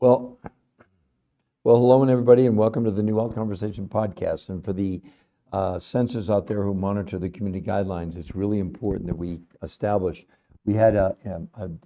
Well, hello and everybody, and welcome to the New Health Conversation podcast. And for the censors out there who monitor the community guidelines, it's really important that we establish. We had, I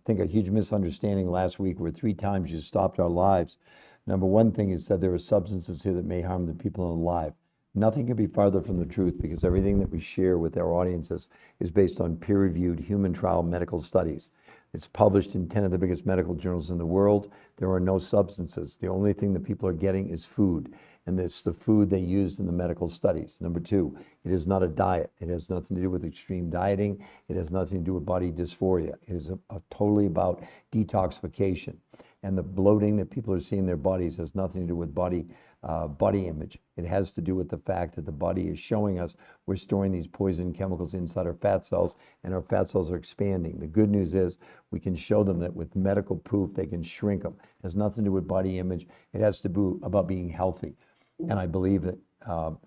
think, a huge misunderstanding last week where 3 times you stopped our lives. Number one thing is that there are substances here that may harm the people alive. Nothing can be farther from the truth because everything that we share with our audiences is based on peer-reviewed human trial medical studies. It's published in 10 of the biggest medical journals in the world. There are no substances. The only thing that people are getting is food, and it's the food they used in the medical studies. Number two, it is not a diet. It has nothing to do with extreme dieting. It has nothing to do with body dysphoria. It is totally about detoxification. And the bloating that people are seeing in their bodies has nothing to do with body image. It has to do with the fact that the body is showing us we're storing these poison chemicals inside our fat cells, and our fat cells are expanding. The good news is we can show them that with medical proof they can shrink them. It has nothing to do with body image. It has to do about being healthy. And I believe that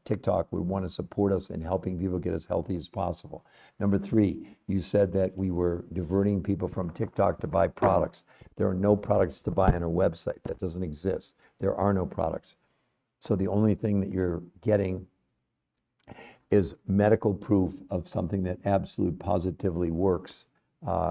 TikTok would want to support us in helping people get as healthy as possible. Number three, you said that we were diverting people from TikTok to buy products. There are no products to buy on our website. That doesn't exist. There are no products. So the only thing that you're getting is medical proof of something that absolutely positively works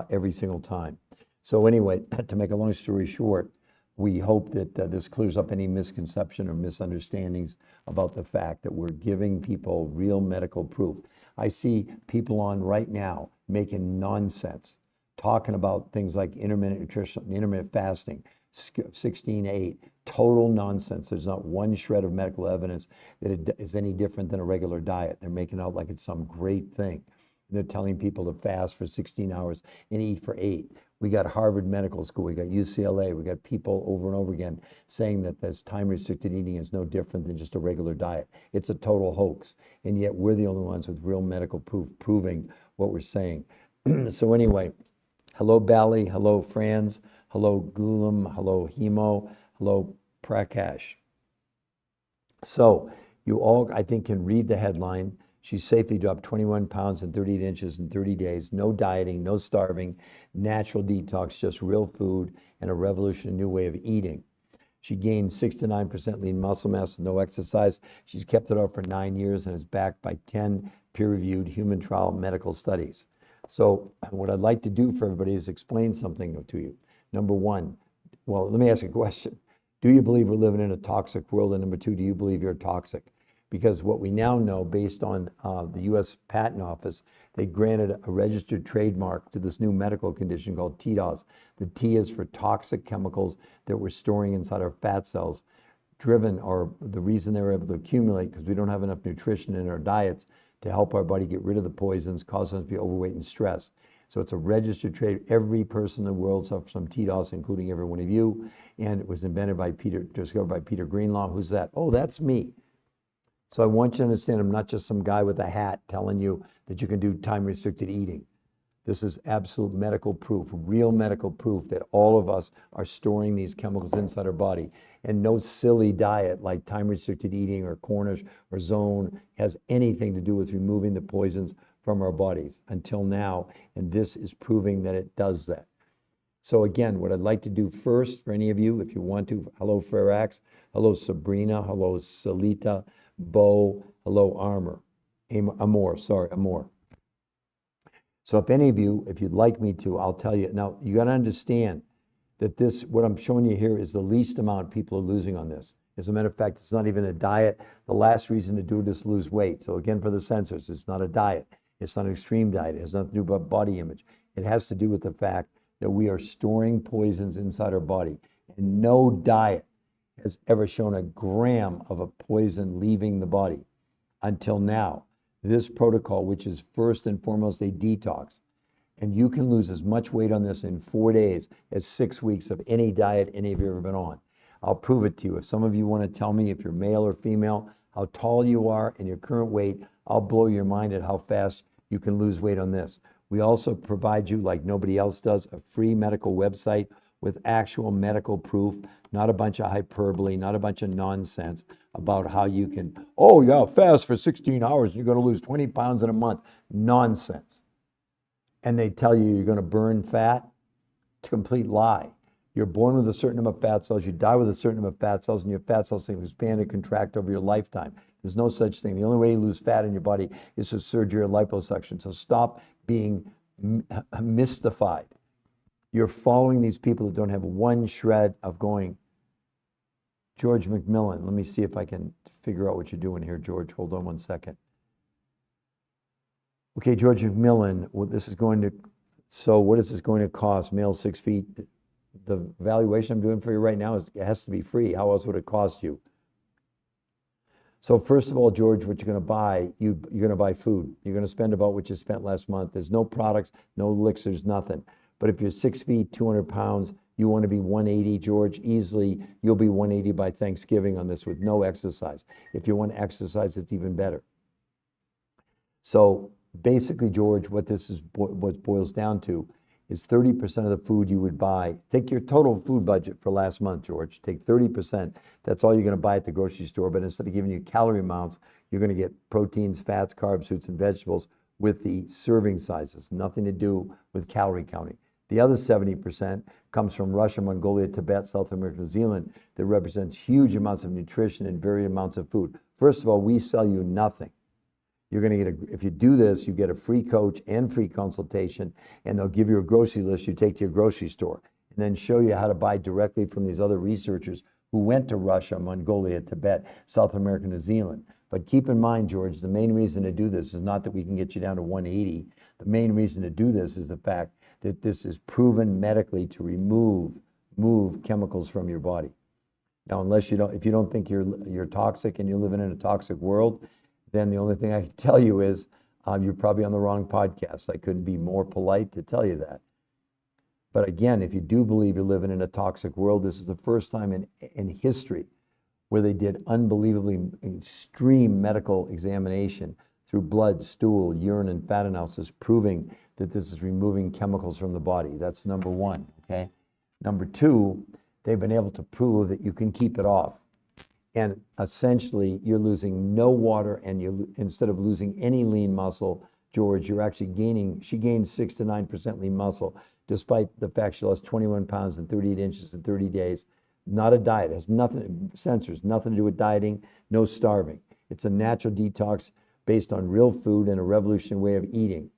every single time. So anyway, to make a long story short, we hope that this clears up any misconception or misunderstandings about the fact that we're giving people real medical proof. I see people on right now making nonsense, talking about things like intermittent nutrition, intermittent fasting, 16-8, total nonsense. There's not one shred of medical evidence that it is any different than a regular diet. They're making out like it's some great thing. They're telling people to fast for 16 hours and eat for 8. We got Harvard Medical School, we got UCLA, we got people over and over again saying that this time-restricted eating is no different than just a regular diet. It's a total hoax, and yet we're the only ones with real medical proof proving what we're saying. So anyway, hello Bali, hello Franz, hello Gulam, hello Hemo, hello Prakash. So you all, I think, can read the headline. She safely dropped 21 pounds and 38 inches in 30 days. No dieting, no starving, natural detox, just real food and a revolutionary new way of eating. She gained 6 to 9% lean muscle mass with no exercise. She's kept it up for 9 years and is backed by 10 peer-reviewed human trial medical studies. So what I'd like to do for everybody is explain something to you. Number one, well, let me ask you a question. Do you believe we're living in a toxic world? And number two, do you believe you're toxic? Because what we now know, based on the U.S. Patent Office, they granted a registered trademark to this new medical condition called TDOS. The T is for toxic chemicals that we're storing inside our fat cells, driven, or the reason they were able to accumulate, because we don't have enough nutrition in our diets to help our body get rid of the poisons, cause us to be overweight and stressed. So it's a registered trade. Every person in the world suffers from TDOS, including every one of you. And it was discovered by Peter Greenlaw. Who's that? Oh, that's me. So I want you to understand I'm not just some guy with a hat telling you that you can do time-restricted eating. This is absolute medical proof, real medical proof that all of us are storing these chemicals inside our body. And no silly diet like time-restricted eating or Cornish or Zone has anything to do with removing the poisons from our bodies until now. And this is proving that it does that. So again, what I'd like to do first for any of you, if you want to, hello Ferax, hello Sabrina, hello Salita, Bo, hello Amor. So if any of you, if you'd like me to, I'll tell you. Now, you got to understand that this, what I'm showing you here, is the least amount people are losing on this. As a matter of fact, it's not even a diet. The last reason to do it is lose weight. So again, for the censors, it's not a diet. It's not an extreme diet. It has nothing to do about body image. It has to do with the fact that we are storing poisons inside our body. And no diet has ever shown a gram of a poison leaving the body until now. This protocol, which is first and foremost a detox, and you can lose as much weight on this in 4 days as 6 weeks of any diet any of you have ever been on. I'll prove it to you. If some of you want to tell me, if you're male or female, how tall you are and your current weight, I'll blow your mind at how fast you can lose weight on this. We also provide you, like nobody else does, a free medical website with actual medical proof, not a bunch of hyperbole, not a bunch of nonsense about how you can, oh yeah, fast for 16 hours and you're going to lose 20 pounds in a month. Nonsense. And they tell you you're going to burn fat. It's a complete lie. You're born with a certain number of fat cells, you die with a certain number of fat cells, and your fat cells can expand and contract over your lifetime. There's no such thing. The only way you lose fat in your body is through surgery or liposuction. So stop being mystified. You're following these people that don't have one shred of going. George McMillan, let me see if I can figure out what you're doing here, George. Hold on one second. Okay, George McMillan, what is this going to cost? Male 6 feet. The valuation I'm doing for you right now it has to be free. How else would it cost you? So first of all, George, what you're going to buy, you're going to buy food. You're going to spend about what you spent last month. There's no products, no elixirs, nothing. But if you're 6 feet, 200 pounds, you want to be 180, George, easily, you'll be 180 by Thanksgiving on this with no exercise. If you want to exercise, it's even better. So basically, George, what boils down to is 30% of the food you would buy. Take your total food budget for last month, George. Take 30%. That's all you're going to buy at the grocery store. But instead of giving you calorie amounts, you're going to get proteins, fats, carbs, fruits, and vegetables with the serving sizes. Nothing to do with calorie counting. The other 70% comes from Russia, Mongolia, Tibet, South America, New Zealand, that represents huge amounts of nutrition and varied amounts of food. First of all, we sell you nothing. You're going to get if you do this, you get a free coach and free consultation, and they'll give you a grocery list you take to your grocery store, and then show you how to buy directly from these other researchers who went to Russia, Mongolia, Tibet, South America, New Zealand. But keep in mind, George, the main reason to do this is not that we can get you down to 180. The main reason to do this is the fact that this is proven medically to move chemicals from your body. Now, if you don't think you're toxic and you're living in a toxic world, then the only thing I can tell you is you're probably on the wrong podcast. I couldn't be more polite to tell you that. But again, if you do believe you're living in a toxic world, this is the first time in history where they did unbelievably extreme medical examination through blood, stool, urine, and fat analysis, proving that this is removing chemicals from the body. That's number one, okay? Number two, they've been able to prove that you can keep it off. And essentially, you're losing no water, and instead of losing any lean muscle, George, you're actually gaining, she gained 6 to 9% lean muscle, despite the fact she lost 21 pounds and 38 inches in 30 days. Not a diet, it has nothing, sensors, nothing to do with dieting, no starving. It's a natural detox based on real food and a revolutionary way of eating.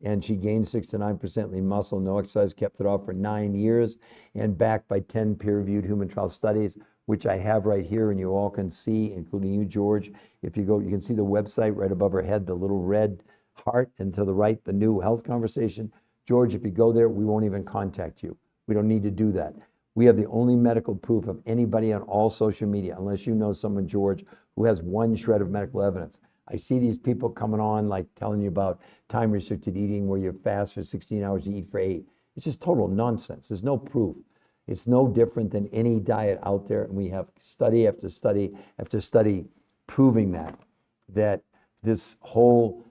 And she gained 6 to 9% lean muscle, no exercise, kept it off for 9 years, and backed by 10 peer-reviewed human trial studies, which I have right here, and you all can see, including you, George. If you go, you can see the website right above her head, the little red heart, and to the right, the new health conversation. George, if you go there, we won't even contact you. We don't need to do that. We have the only medical proof of anybody on all social media, unless you know someone, George, who has one shred of medical evidence. I see these people coming on, like telling you about time-restricted eating, where you fast for 16 hours, you eat for 8. It's just total nonsense. There's no proof. It's no different than any diet out there, and we have study after study after study proving that this whole,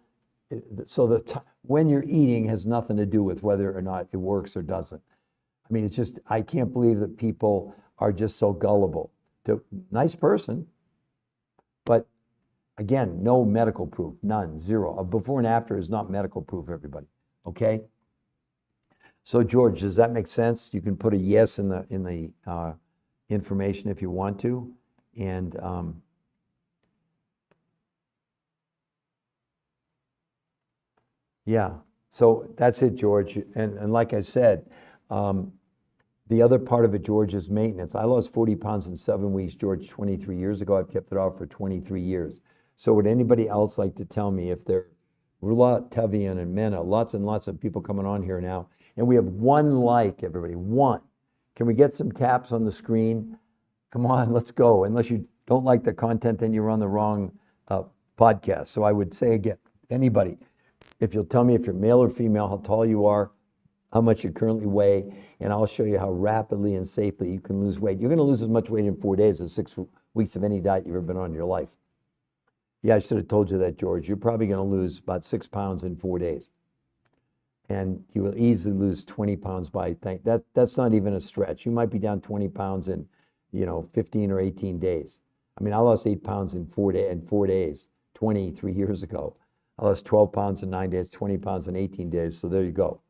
so when you're eating has nothing to do with whether or not it works or doesn't. I mean, it's just, I can't believe that people are just so gullible. Nice person, but again, no medical proof, none, zero. A before and after is not medical proof, everybody, okay? So George, does that make sense? You can put a yes in the information if you want to, and yeah. So that's it, George. And like I said, the other part of it, George, is maintenance. I lost 40 pounds in 7 weeks, George, 23 years ago. I've kept it off for 23 years. So would anybody else like to tell me if they're Roulat, Tevian, and Mena, lots and lots of people coming on here now, and we have one like, everybody, one. Can we get some taps on the screen? Come on, let's go. Unless you don't like the content, then you're on the wrong podcast. So I would say again, anybody, if you'll tell me if you're male or female, how tall you are, how much you currently weigh, and I'll show you how rapidly and safely you can lose weight. You're going to lose as much weight in 4 days as 6 weeks of any diet you've ever been on in your life. Yeah, I should have told you that, George. You're probably going to lose about 6 pounds in 4 days. And you will easily lose 20 pounds by, that's not even a stretch. You might be down 20 pounds in, 15 or 18 days. I mean, I lost 8 pounds in 4 days, 23 years ago. I lost 12 pounds in 9 days, 20 pounds in 18 days. So there you go.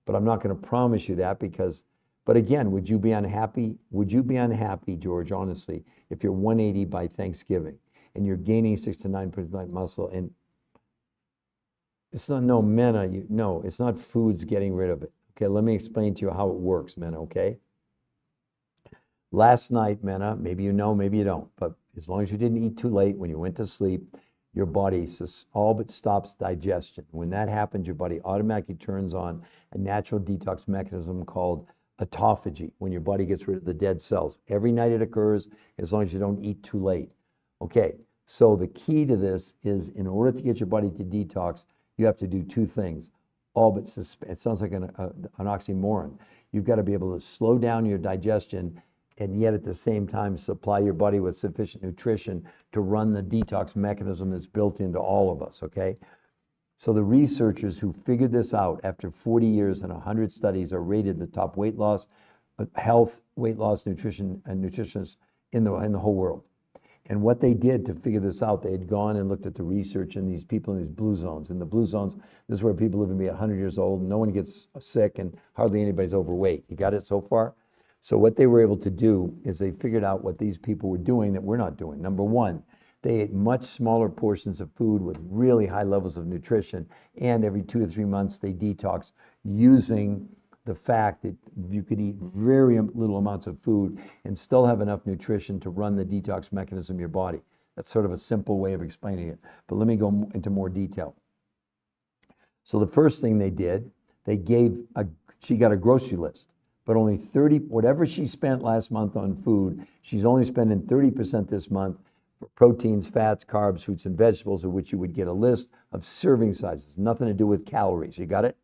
But I'm not going to promise you that, because But again, would you be unhappy? Would you be unhappy, George, honestly, if you're 180 by Thanksgiving and you're gaining 6 to 9% muscle, and it's not, no, Mena, no, it's not foods getting rid of it. Okay, let me explain to you how it works, Mena, okay? Last night, Mena, maybe you know, maybe you don't, but as long as you didn't eat too late when you went to sleep, your body all but stops digestion. When that happens, your body automatically turns on a natural detox mechanism called autophagy, when your body gets rid of the dead cells. Every night it occurs, as long as you don't eat too late. Okay, so the key to this is, in order to get your body to detox, you have to do two things. All but it sounds like an oxymoron. You've got to be able to slow down your digestion and yet at the same time supply your body with sufficient nutrition to run the detox mechanism that's built into all of us, okay? So the researchers who figured this out after 40 years and 100 studies are rated the top weight loss, health, weight loss, nutrition, and nutritionists in the whole world. And what they did to figure this out, they had gone and looked at the research in these people in these blue zones. In the blue zones, this is where people live to be 100 years old, no one gets sick, and hardly anybody's overweight. You got it so far? So what they were able to do is they figured out what these people were doing that we're not doing. Number one, they ate much smaller portions of food with really high levels of nutrition, and every 2 or 3 months they detox, using the fact that you could eat very little amounts of food and still have enough nutrition to run the detox mechanism in your body. That's sort of a simple way of explaining it, but let me go into more detail. So the first thing they did, she got a grocery list, but only 30, whatever she spent last month on food, she's only spending 30% this month for proteins, fats, carbs, fruits, and vegetables, of which you would get a list of serving sizes, nothing to do with calories. You got it?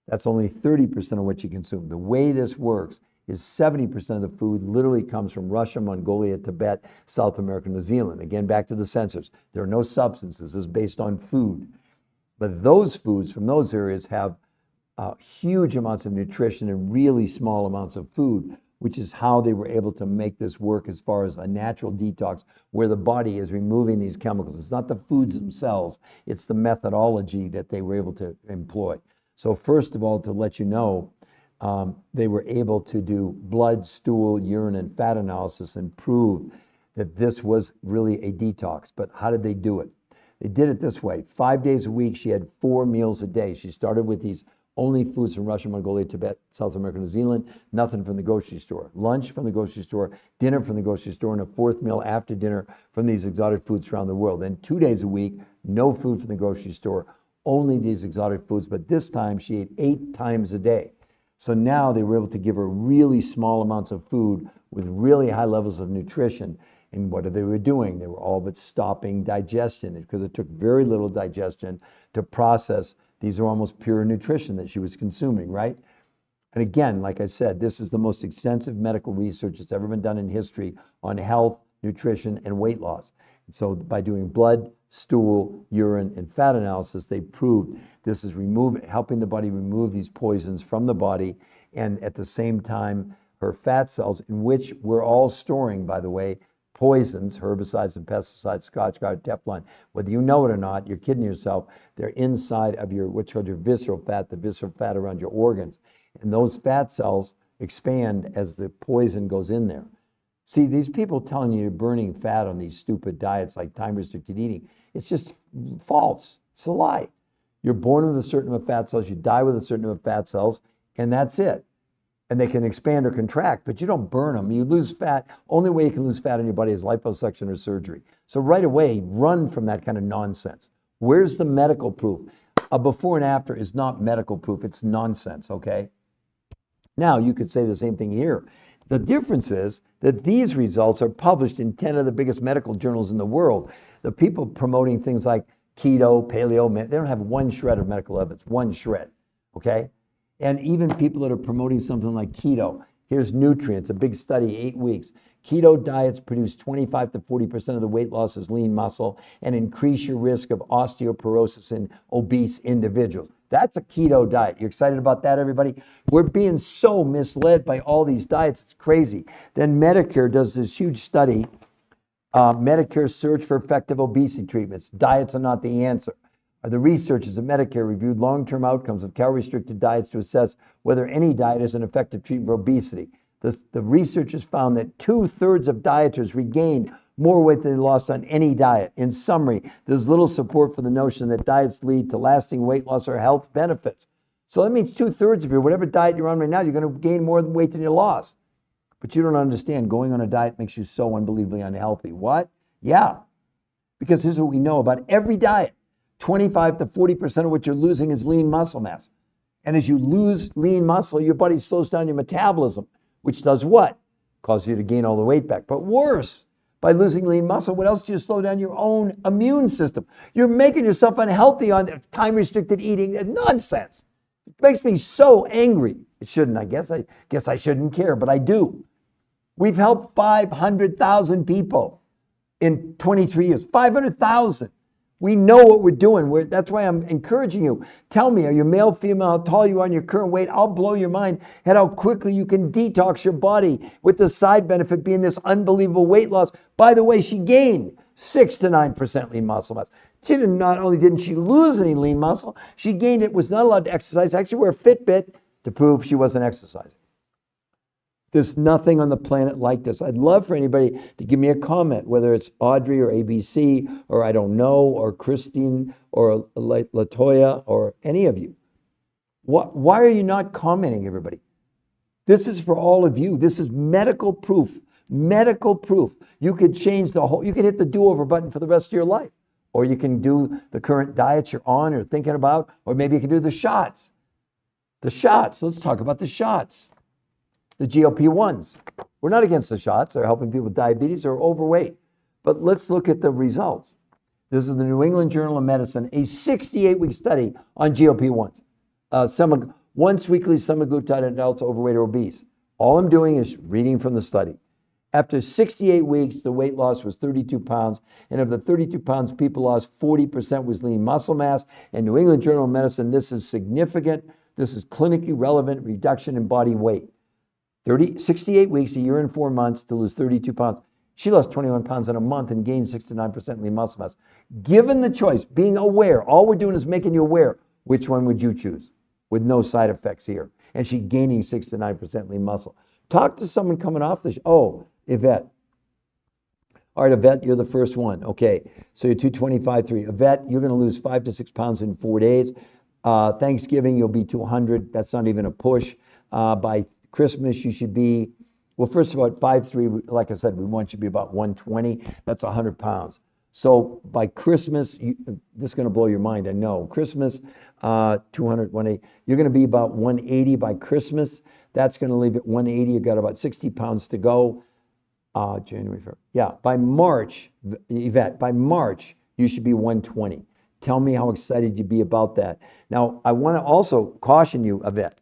That's only 30% of what you consume. The way this works is 70% of the food literally comes from Russia, Mongolia, Tibet, South America, New Zealand. Again, back to the sensors. There are no substances. This is based on food. But those foods from those areas have huge amounts of nutrition and really small amounts of food, which is how they were able to make this work as far as a natural detox where the body is removing these chemicals. It's not the foods themselves, it's the methodology that they were able to employ. So first of all, to let you know, they were able to do blood, stool, urine, and fat analysis and prove that this was really a detox. But how did they do it? They did it this way. 5 days a week, she had 4 meals a day. She started with these only foods from Russia, Mongolia, Tibet, South America, New Zealand, nothing from the grocery store. Lunch from the grocery store, dinner from the grocery store, and a 4th meal after dinner from these exotic foods around the world. Then 2 days a week, no food from the grocery store, only these exotic foods, but this time she ate 8 times a day. So now they were able to give her really small amounts of food with really high levels of nutrition. And what they were doing? They were all but stopping digestion, because it took very little digestion to process. These are almost pure nutrition that she was consuming, right? And again, like I said, this is the most extensive medical research that's ever been done in history on health, nutrition, and weight loss. And so by doing blood, stool, urine, and fat analysis, they proved this is helping the body remove these poisons from the body, and at the same time, her fat cells, in which we're all storing, by the way, poisons, herbicides and pesticides, Scotch guard, Teflon. Whether you know it or not, you're kidding yourself. They're inside of what's called your visceral fat, the visceral fat around your organs. And those fat cells expand as the poison goes in there. See, these people telling you you're burning fat on these stupid diets like time-restricted eating, it's just false. It's a lie. You're born with a certain number of fat cells, you die with a certain number of fat cells, and that's it. And they can expand or contract, but you don't burn them. You lose fat. Only way you can lose fat in your body is liposuction or surgery. So right away, run from that kind of nonsense. Where's the medical proof? A before and after is not medical proof. It's nonsense, okay? Now, you could say the same thing here. The difference is that these results are published in 10 of the biggest medical journals in the world. The people promoting things like keto, paleo, they don't have one shred of medical evidence, one shred, okay? And even people that are promoting something like keto, here's nutrients, a big study, 8 weeks. Keto diets produce 25 to 40% of the weight loss as lean muscle and increase your risk of osteoporosis in obese individuals. That's a keto diet. You excited about that, everybody? We're being so misled by all these diets. It's crazy. Then Medicare does this huge study, Medicare Search for Effective Obesity Treatments. Diets are not the answer. The researchers at Medicare reviewed long-term outcomes of calorie-restricted diets to assess whether any diet is an effective treatment for obesity. The researchers found that 2/3 of dieters regained more weight than they lost on any diet. In summary, there's little support for the notion that diets lead to lasting weight loss or health benefits. So that means 2/3 of you, whatever diet you're on right now, you're going to gain more weight than you lost. But you don't understand, going on a diet makes you so unbelievably unhealthy. What? Yeah. Because here's what we know about every diet. 25 to 40% of what you're losing is lean muscle mass. And as you lose lean muscle, your body slows down your metabolism, which does what? Causes you to gain all the weight back. But worse, by losing lean muscle, what else do you slow down? Your own immune system. You're making yourself unhealthy on time-restricted eating. Nonsense. It makes me so angry. It shouldn't, I guess. I guess I shouldn't care, but I do. We've helped 500,000 people in 23 years. 500,000. We know what we're doing. That's why I'm encouraging you. Tell me, are you male, female, how tall you are, and your current weight? I'll blow your mind at how quickly you can detox your body, with the side benefit being this unbelievable weight loss. By the way, she gained 6 to 9% lean muscle mass. Not only didn't she lose any lean muscle, she gained it, was not allowed to exercise, actually wear a Fitbit to prove she wasn't exercising. There's nothing on the planet like this. I'd love for anybody to give me a comment, whether it's Audrey or ABC or I don't know, or Christine or Latoya or any of you. Why are you not commenting, everybody? This is for all of you. This is medical proof. Medical proof. You could change you could hit the do-over button for the rest of your life. Or you can do the current diets you're on or thinking about, or maybe you can do the shots. The shots. Let's talk about the shots. The GLP-1s. We're not against the shots. They're helping people with diabetes or overweight. But let's look at the results. This is the New England Journal of Medicine, a 68-week study on GLP-1s. Once weekly semaglutide in adults overweight or obese. All I'm doing is reading from the study. After 68 weeks, the weight loss was 32 pounds. And of the 32 pounds, people lost 40% was lean muscle mass. And New England Journal of Medicine, this is significant. This is clinically relevant reduction in body weight. 68 weeks, a year and 4 months to lose 32 pounds. She lost 21 pounds in a month and gained 6 to 9% lean muscle mass. Given the choice, being aware, all we're doing is making you aware, which one would you choose? With no side effects here. And she gaining 6 to 9% lean muscle. Talk to someone coming off the show. Oh, Yvette. All right, Yvette, you're the first one. Okay, so you're 225.3. Yvette, you're going to lose 5 to 6 pounds in 4 days. Thanksgiving, you'll be 200. That's not even a push. By Christmas, you should be, well, first of all, at 5'3", like I said, we want you to be about 120. That's 100 pounds. So by Christmas, this is going to blow your mind, I know. Christmas, 200, 180. You're going to be about 180 by Christmas. That's going to leave it 180. You've got about 60 pounds to go. January, February. Yeah, by March, Yvette, by March, you should be 120. Tell me how excited you'd be about that. Now, I want to also caution you, Yvette.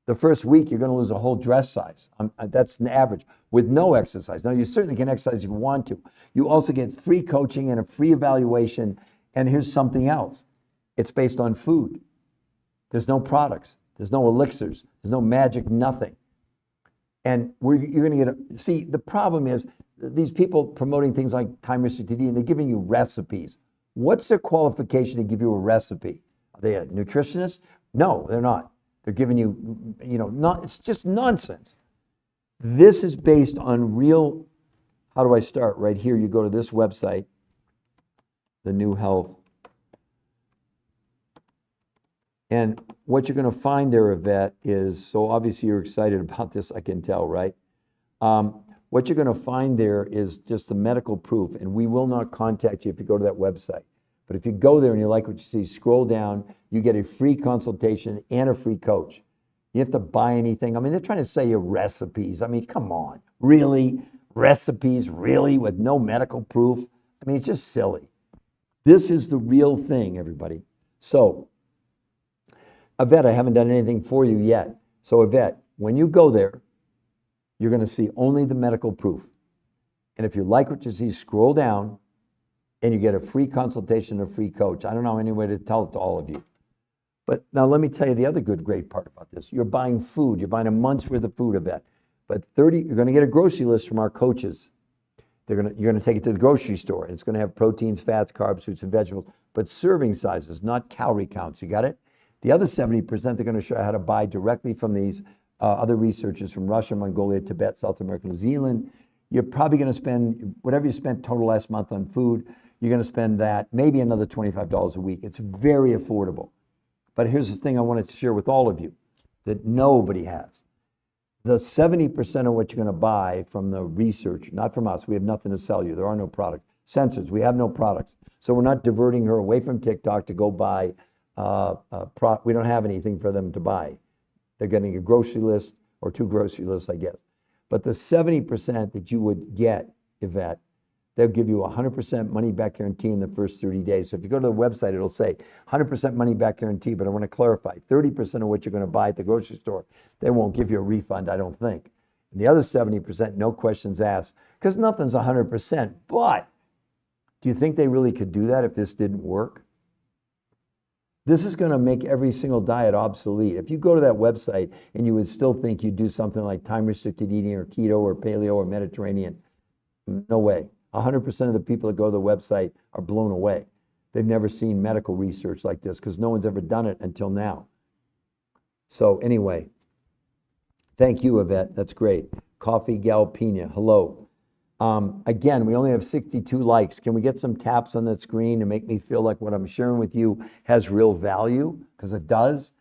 The first week, you're going to lose a whole dress size. That's an average with no exercise. Now, you certainly can exercise if you want to. You also get free coaching and a free evaluation. And here's something else. It's based on food. There's no products. There's no elixirs. There's no magic, nothing. And you're going to get see, the problem is these people promoting things like time-restricted eating, they're giving you recipes. What's their qualification to give you a recipe? Are they a nutritionist? No, they're not. They're giving you, it's just nonsense. This is based on real, how do I start? Right here, you go to this website, the New Health. And what you're going to find there, Yvette, is, so obviously you're excited about this, I can tell, right? What you're going to find there is just the medical proof, and we will not contact you if you go to that website. But if you go there and you like what you see, scroll down, you get a free consultation and a free coach. You have to buy anything. I mean, they're trying to sell you recipes. I mean, come on. Really? Recipes? Really? With no medical proof? I mean, it's just silly. This is the real thing, everybody. So, Yvette, I haven't done anything for you yet. So, Yvette, when you go there, you're going to see only the medical proof. And if you like what you see, scroll down, and you get a free consultation and a free coach. I don't know any way to tell it to all of you. But now let me tell you the other great part about this. You're buying food. You're buying a month's worth of food, I bet. But you're going to get a grocery list from our coaches. You're going to take it to the grocery store. And it's going to have proteins, fats, carbs, fruits, and vegetables. but serving sizes, not calorie counts. You got it? The other 70%, they're going to show you how to buy directly from these other researchers from Russia, Mongolia, Tibet, South America, New Zealand. You're probably going to spend whatever you spent total last month on food, you're going to spend that, maybe another $25 a week. It's very affordable. But here's the thing I wanted to share with all of you that nobody has. The 70% of what you're going to buy from the research, not from us, we have nothing to sell you. There are no products. Sensors, we have no products. So we're not diverting her away from TikTok to go buy, we don't have anything for them to buy. They're getting a grocery list or 2 grocery lists, I guess. But the 70% that you would get, Yvette, they'll give you 100% money back guarantee in the first 30 days. So if you go to the website, it'll say 100% money back guarantee, but I want to clarify, 30% of what you're going to buy at the grocery store, they won't give you a refund, I don't think. And the other 70%, no questions asked, because nothing's 100%. But do you think they really could do that if this didn't work? This is going to make every single diet obsolete. If you go to that website and you would still think you'd do something like time-restricted eating or keto or paleo or Mediterranean, no way. 100% of the people that go to the website are blown away. They've never seen medical research like this because no one's ever done it until now. So anyway, thank you, Yvette. That's great. Coffee Galpina, hello. Again, we only have 62 likes. Can we get some taps on the screen to make me feel like what I'm sharing with you has real value? Because it does.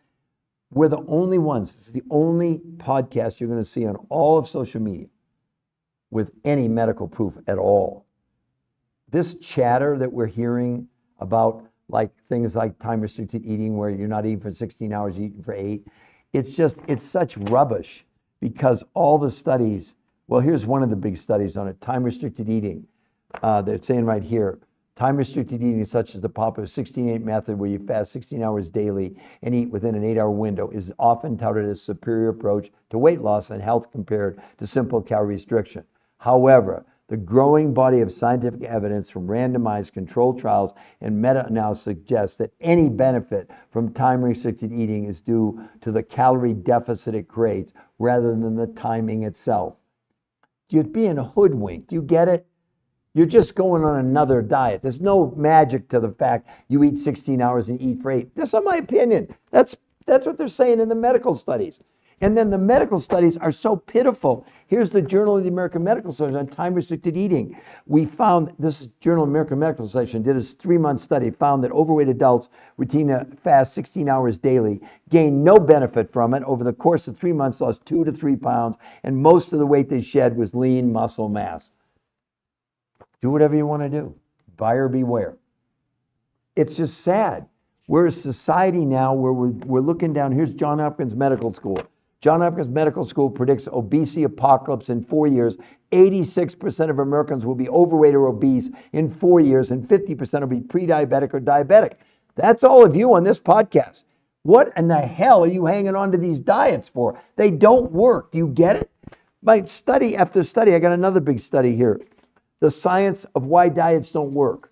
We're the only ones. This is the only podcast you're going to see on all of social media with any medical proof at all. This chatter that we're hearing about like things like time-restricted eating where you're not eating for 16 hours, you're eating for 8, it's such rubbish because all the studies, well, here's one of the big studies on it, time-restricted eating. They're saying right here, time-restricted eating such as the popular 16-8 method where you fast 16 hours daily and eat within an 8-hour window is often touted as a superior approach to weight loss and health compared to simple calorie restriction. However, the growing body of scientific evidence from randomized controlled trials and meta-analysis suggests that any benefit from time-restricted eating is due to the calorie deficit it creates rather than the timing itself. You're being hoodwinked. You get it? You're just going on another diet. There's no magic to the fact you eat 16 hours and eat for 8. That's not my opinion. That's what they're saying in the medical studies. And then the medical studies are so pitiful. Here's the Journal of the American Medical Association on time-restricted eating. We found, this Journal of the American Medical Association did a 3-month study, found that overweight adults routine fast 16 hours daily gained no benefit from it. Over the course of 3 months, lost 2 to 3 pounds, and most of the weight they shed was lean muscle mass. Do whatever you want to do. Buyer beware. It's just sad. We're a society now where we're looking down. Here's Johns Hopkins Medical School. Johns Hopkins Medical School predicts obesity apocalypse in 4 years. 86% of Americans will be overweight or obese in 4 years, and 50% will be pre-diabetic or diabetic. That's all of you on this podcast. What in the hell are you hanging on to these diets for? They don't work. Do you get it? By study after study, I got another big study here. The science of why diets don't work.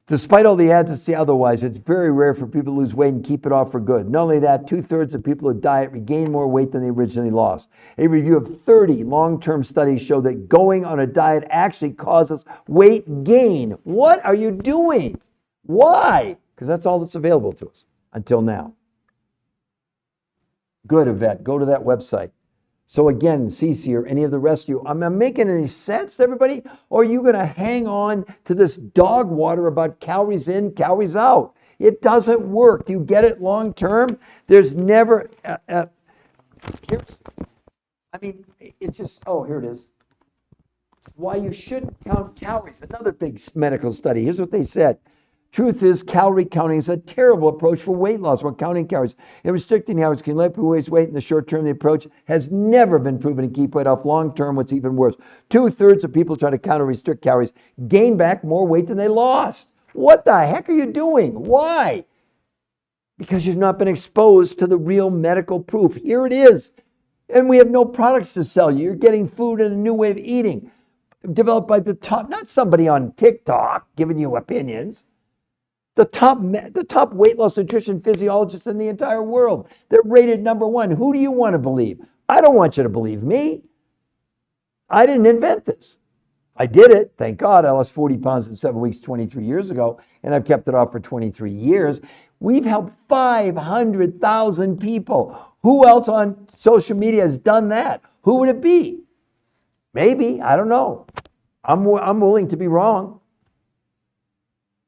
Despite all the ads that say otherwise, it's very rare for people to lose weight and keep it off for good. Not only that, 2/3 of people who diet regain more weight than they originally lost. A review of 30 long-term studies show that going on a diet actually causes weight gain. What are you doing? Why? Because that's all that's available to us until now. Good, Yvette. Go to that website. So again, Cece or any of the rest of you, am I making any sense to everybody? Or are you going to hang on to this dog water about calories in, calories out? It doesn't work. Do you get it long term? There's never, it's just, oh, here it is. Why you shouldn't count calories. Another big medical study. Here's what they said. Truth is, calorie counting is a terrible approach for weight loss while counting calories. And restricting calories can let people lose weight in the short term. The approach has never been proven to keep weight off long term. What's even worse, 2/3 of people try to count or restrict calories gain back more weight than they lost. What the heck are you doing? Why? Because you've not been exposed to the real medical proof. Here it is. And we have no products to sell you. You're getting food and a new way of eating developed by the top, not somebody on TikTok giving you opinions. The top weight loss nutrition physiologists in the entire world. They're rated #1. Who do you want to believe? I don't want you to believe me. I didn't invent this. I did it. Thank God. I lost 40 pounds in 7 weeks 23 years ago, and I've kept it off for 23 years. We've helped 500,000 people. Who else on social media has done that? Who would it be? Maybe. I don't know. I'm willing to be wrong.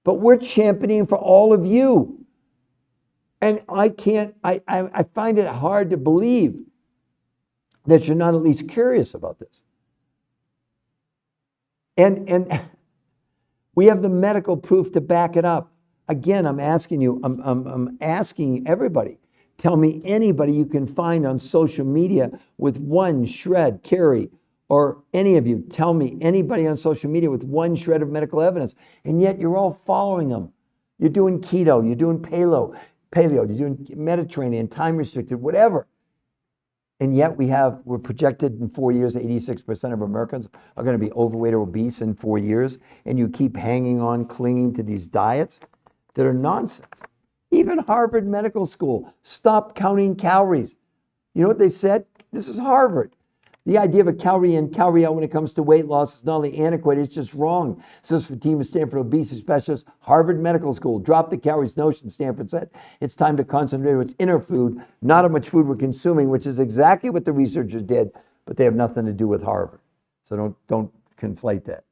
But we're championing for all of you. And I find it hard to believe that you're not at least curious about this. And we have the medical proof to back it up. Again, I'm asking you, I'm asking everybody, tell me anybody you can find on social media with one shred, Carrie, or any of you, tell me anybody on social media with one shred of medical evidence. And yet you're all following them. You're doing keto, you're doing paleo, you're doing Mediterranean, time restricted, whatever. And yet we're projected in 4 years, 86% of Americans are going to be overweight or obese in 4 years. And you keep hanging on, clinging to these diets that are nonsense. Even Harvard Medical School stopped counting calories. You know what they said? This is Harvard. The idea of a calorie in, calorie out when it comes to weight loss is not only antiquated, it's just wrong. Says for team of Stanford obesity specialists, Harvard Medical School, drop the calories notion, Stanford said. It's time to concentrate on its inner food, not how much food we're consuming, which is exactly what the researchers did, but they have nothing to do with Harvard. So don't conflate that.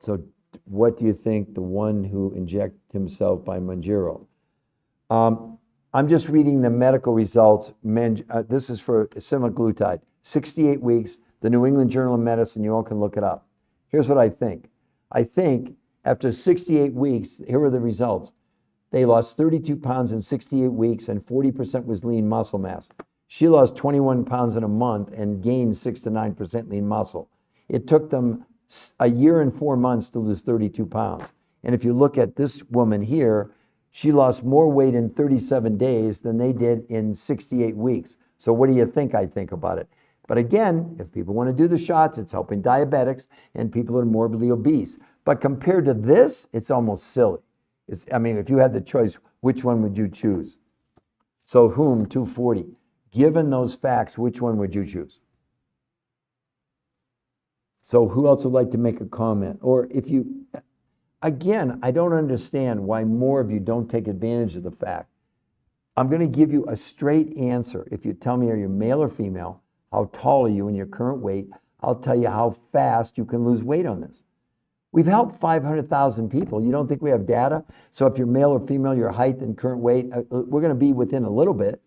So what do you think the one who injected himself by Manjaro? I'm just reading the medical results. This is for semaglutide, 68 weeks, the New England Journal of Medicine. You all can look it up. Here's what I think. I think after 68 weeks, here are the results. They lost 32 pounds in 68 weeks and 40% was lean muscle mass. She lost 21 pounds in a month and gained 6 to 9% lean muscle. It took them a year and 4 months to lose 32 pounds. And if you look at this woman here, she lost more weight in 37 days than they did in 68 weeks. So what do you think I think about it? But again, if people want to do the shots, it's helping diabetics and people that are morbidly obese. But compared to this, it's almost silly. If you had the choice, which one would you choose? So whom, 240. Given those facts, which one would you choose? So who else would like to make a comment? Or if you... Again, I don't understand why more of you don't take advantage of the fact. I'm going to give you a straight answer. If you tell me, are you male or female? How tall are you in your current weight? I'll tell you how fast you can lose weight on this. We've helped 500,000 people. You don't think we have data? So if you're male or female, your height and current weight, we're going to be within a little bit.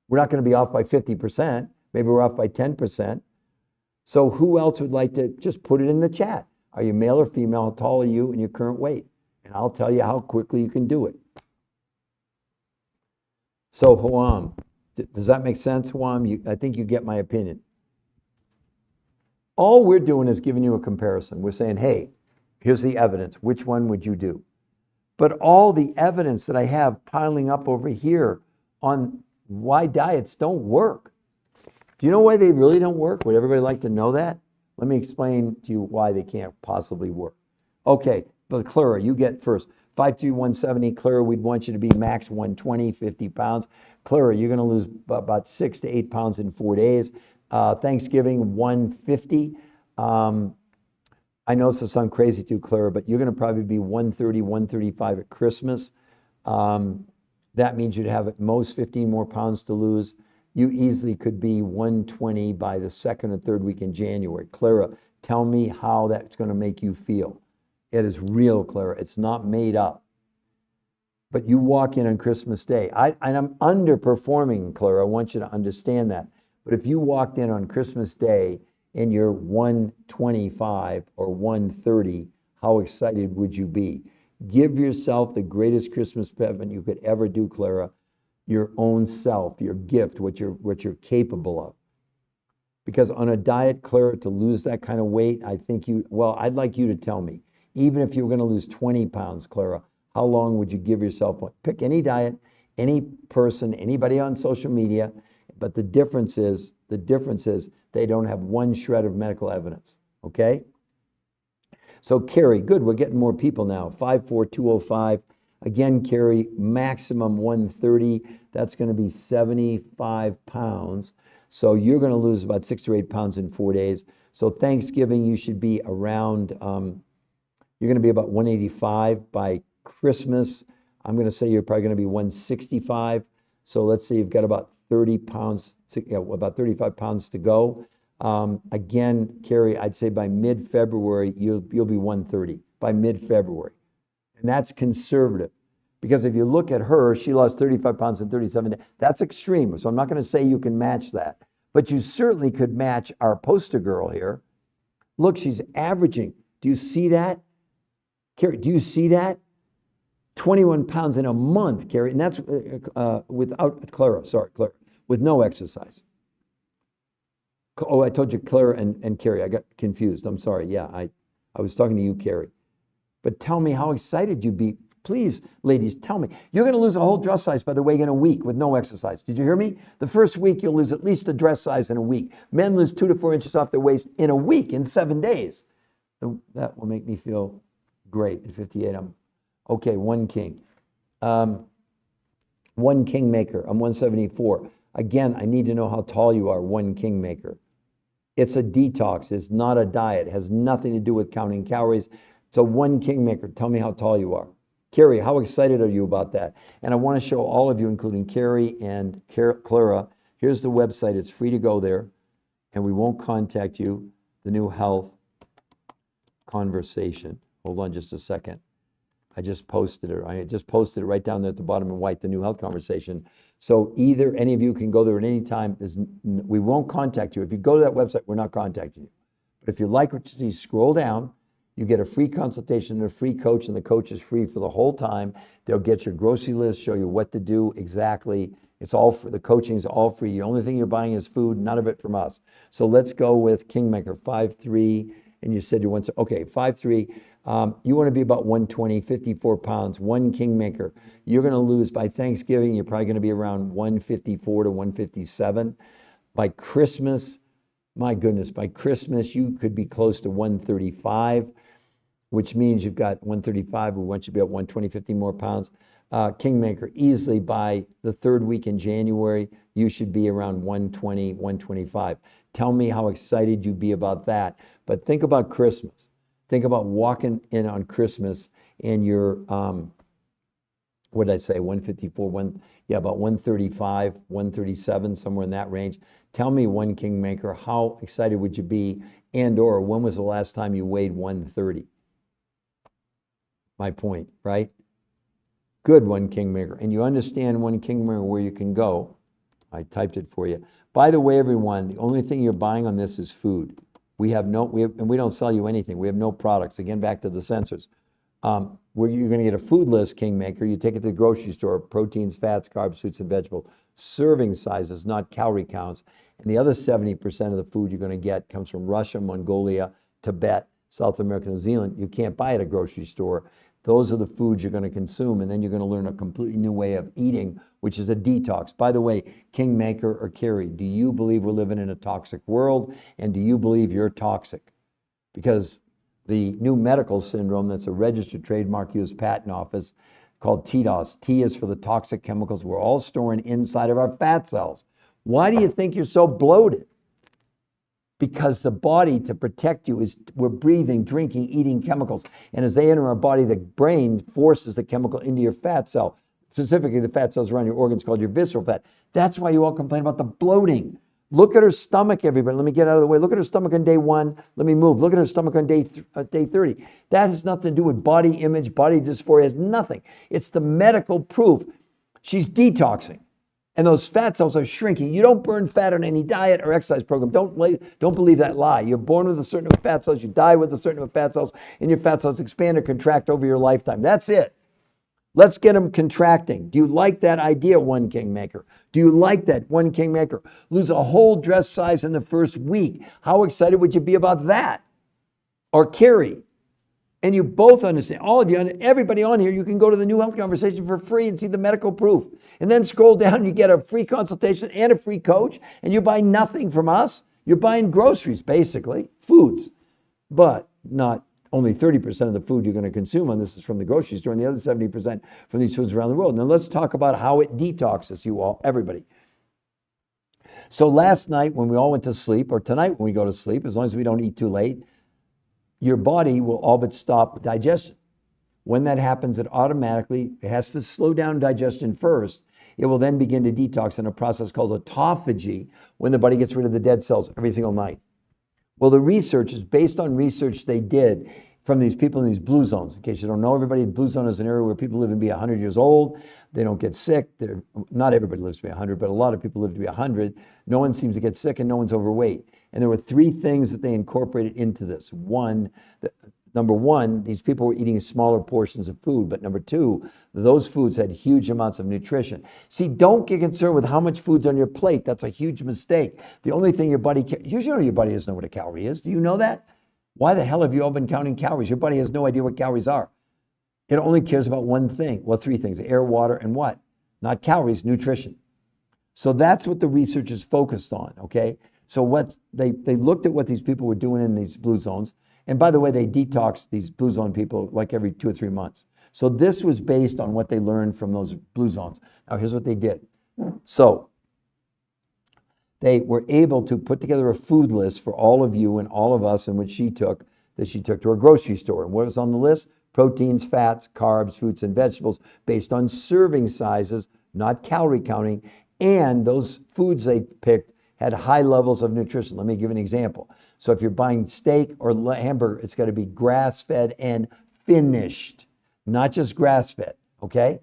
We're not going to be off by 50%. Maybe we're off by 10%. So who else would like to just put it in the chat? Are you male or female? How tall are you in your current weight? And I'll tell you how quickly you can do it. So, Huam, does that make sense, Huam? I think you get my opinion. All we're doing is giving you a comparison. We're saying, hey, here's the evidence. Which one would you do? But all the evidence that I have piling up over here on why diets don't work. Do you know why they really don't work? Would everybody like to know that? Let me explain to you why they can't possibly work. Okay, but Clara, you get first. 5'3", 170. Clara, we'd want you to be max 120, 50 pounds. Clara, you're going to lose about 6 to 8 pounds in 4 days. Thanksgiving, 150. I know this will sound crazy too, Clara, but you're going to probably be 130, 135 at Christmas. That means you'd have at most 15 more pounds to lose. You easily could be 120 by the second or third week in January. Clara, tell me how that's going to make you feel. It is real, Clara. It's not made up. But you walk in on Christmas Day. And I'm underperforming, Clara. I want you to understand that. But if you walked in on Christmas Day and you're 125 or 130, how excited would you be? Give yourself the greatest Christmas present you could ever do, Clara. Your own self, your gift, what you're capable of. Because on a diet, Clara, to lose that kind of weight, I'd like you to tell me, even if you were going to lose 20 pounds, Clara, how long would you give yourself? Pick any diet, any person, anybody on social media, but the difference is they don't have one shred of medical evidence, okay? So Carrie, good, we're getting more people now, 54205. Again, Carrie, maximum 130. That's going to be 75 pounds. So you're going to lose about 6 or 8 pounds in 4 days. So Thanksgiving, you should be around, you're going to be about 185. By Christmas, I'm going to say you're probably going to be 165. So let's say you've got about 30 pounds, about 35 pounds to go. Again, Carrie, I'd say by mid-February, you'll be 130 by mid-February. And that's conservative. Because if you look at her, she lost 35 pounds in 37 days. That's extreme. So I'm not going to say you can match that. But you certainly could match our poster girl here. Look, she's averaging. Do you see that? Carrie, do you see that? 21 pounds in a month, Carrie. And that's without Clara, with no exercise. Oh, I told you Clara and Carrie. I got confused. I'm sorry. Yeah, I was talking to you, Carrie. But tell me how excited you'd be. Please, ladies, tell me. You're going to lose a whole dress size, by the way, in a week with no exercise. Did you hear me? The first week, you'll lose at least a dress size in a week. Men lose 2 to 4 inches off their waist in a week, in 7 days. That will make me feel great. At 58, I'm okay. One king. One kingmaker. I'm 174. Again, I need to know how tall you are. One kingmaker. It's a detox. It's not a diet. It has nothing to do with counting calories. So one kingmaker. Tell me how tall you are. Carrie, how excited are you about that? And I want to show all of you, including Carrie and Clara, here's the website. It's free to go there, and we won't contact you. The New Health Conversation. Hold on just a second. I just posted it. I just posted it right down there at the bottom in white, the New Health Conversation. So either any of you can go there at any time. We won't contact you. If you go to that website, we're not contacting you. But if you like what you see, scroll down. You get a free consultation and a free coach, and the coach is free for the whole time. They'll get your grocery list, show you what to do exactly. It's all for the coaching is all free. The only thing you're buying is food, none of it from us. So let's go with Kingmaker 5'3", and you said you want to, okay, 5'3". You want to be about 120, 54 pounds, one Kingmaker. You're going to lose by Thanksgiving, you're probably going to be around 154 to 157. By Christmas, my goodness, by Christmas, you could be close to 135. Which means you've got 135, we want you to be at 120, 50 more pounds. Kingmaker, easily by the 3rd week in January, you should be around 120, 125. Tell me how excited you'd be about that. But think about Christmas. Think about walking in on Christmas and you're, what did I say, 154, about 135, 137, somewhere in that range. Tell me, one Kingmaker, how excited would you be, and or when was the last time you weighed 130? My point, right? Good, one Kingmaker. And you understand, one Kingmaker, where you can go. I typed it for you. By the way, everyone, the only thing you're buying on this is food. And we don't sell you anything. We have no products. Again, back to the sensors. Where you're going to get a food list, Kingmaker. You take it to the grocery store, proteins, fats, carbs, fruits, and vegetables. Serving sizes, not calorie counts. And the other 70% of the food you're going to get comes from Russia, Mongolia, Tibet, South America, New Zealand. You can't buy at a grocery store. Those are the foods you're going to consume, and then you're going to learn a completely new way of eating, which is a detox. By the way, Kingmaker or Carrie, do you believe we're living in a toxic world, and do you believe you're toxic? Because the new medical syndrome, that's a registered trademark use patent office called TDOS. T is for the toxic chemicals we're all storing inside of our fat cells. Why do you think you're so bloated? Because the body, to protect you, we're breathing, drinking, eating chemicals. And as they enter our body, the brain forces the chemical into your fat cell, specifically the fat cells around your organs called your visceral fat. That's why you all complain about the bloating. Look at her stomach, everybody. Let me get out of the way. Look at her stomach on day 1. Let me move. Look at her stomach on day 30. That has nothing to do with body image, body dysphoria. It has nothing. It's the medical proof. She's detoxing. And those fat cells are shrinking. You don't burn fat on any diet or exercise program. Don't believe that lie. You're born with a certain number of fat cells. You die with a certain number of fat cells. And your fat cells expand or contract over your lifetime. That's it. Let's get them contracting. Do you like that idea, one Kingmaker? Do you like that, one Kingmaker? Lose a whole dress size in the first week. How excited would you be about that? Or Carrie? And you both understand, all of you, and everybody on here, you can go to the New Health Conversation for free and see the medical proof. And then scroll down, you get a free consultation and a free coach, and you buy nothing from us. You're buying groceries, basically, foods. But not only 30% of the food you're going to consume on this is from the grocery store, and the other 70% from these foods around the world. Now let's talk about how it detoxes you all, everybody. So last night when we all went to sleep, or tonight when we go to sleep, as long as we don't eat too late, your body will all but stop digestion. When that happens, it has to slow down digestion first. It will then begin to detox in a process called autophagy, when the body gets rid of the dead cells every single night. Well, the research is based on research they did from these people in these blue zones. In case you don't know, everybody, blue zone is an area where people live to be 100 years old. They don't get sick. Not everybody lives to be 100, but a lot of people live to be 100. No one seems to get sick and no one's overweight. And there were three things that they incorporated into this. Number one, these people were eating smaller portions of food. But number two, those foods had huge amounts of nutrition. See, don't get concerned with how much food's on your plate. That's a huge mistake. The only thing your body, usually your body doesn't know what a calorie is. Do you know that? Why the hell have you all been counting calories? Your body has no idea what calories are. It only cares about one thing. Well, three things: air, water, and what? Not calories, nutrition. So that's what the research is focused on, okay? So what they looked at what these people were doing in these blue zones. And by the way, they detox these blue zone people like every 2 or 3 months. So this was based on what they learned from those blue zones. Now here's what they did. So they were able to put together a food list for all of you and all of us, and which she took to her grocery store. And what was on the list? Proteins, fats, carbs, fruits, and vegetables based on serving sizes, not calorie counting. And those foods they picked had high levels of nutrition. Let me give an example. So if you're buying steak or hamburger, it's got to be grass-fed and finished, not just grass-fed, okay?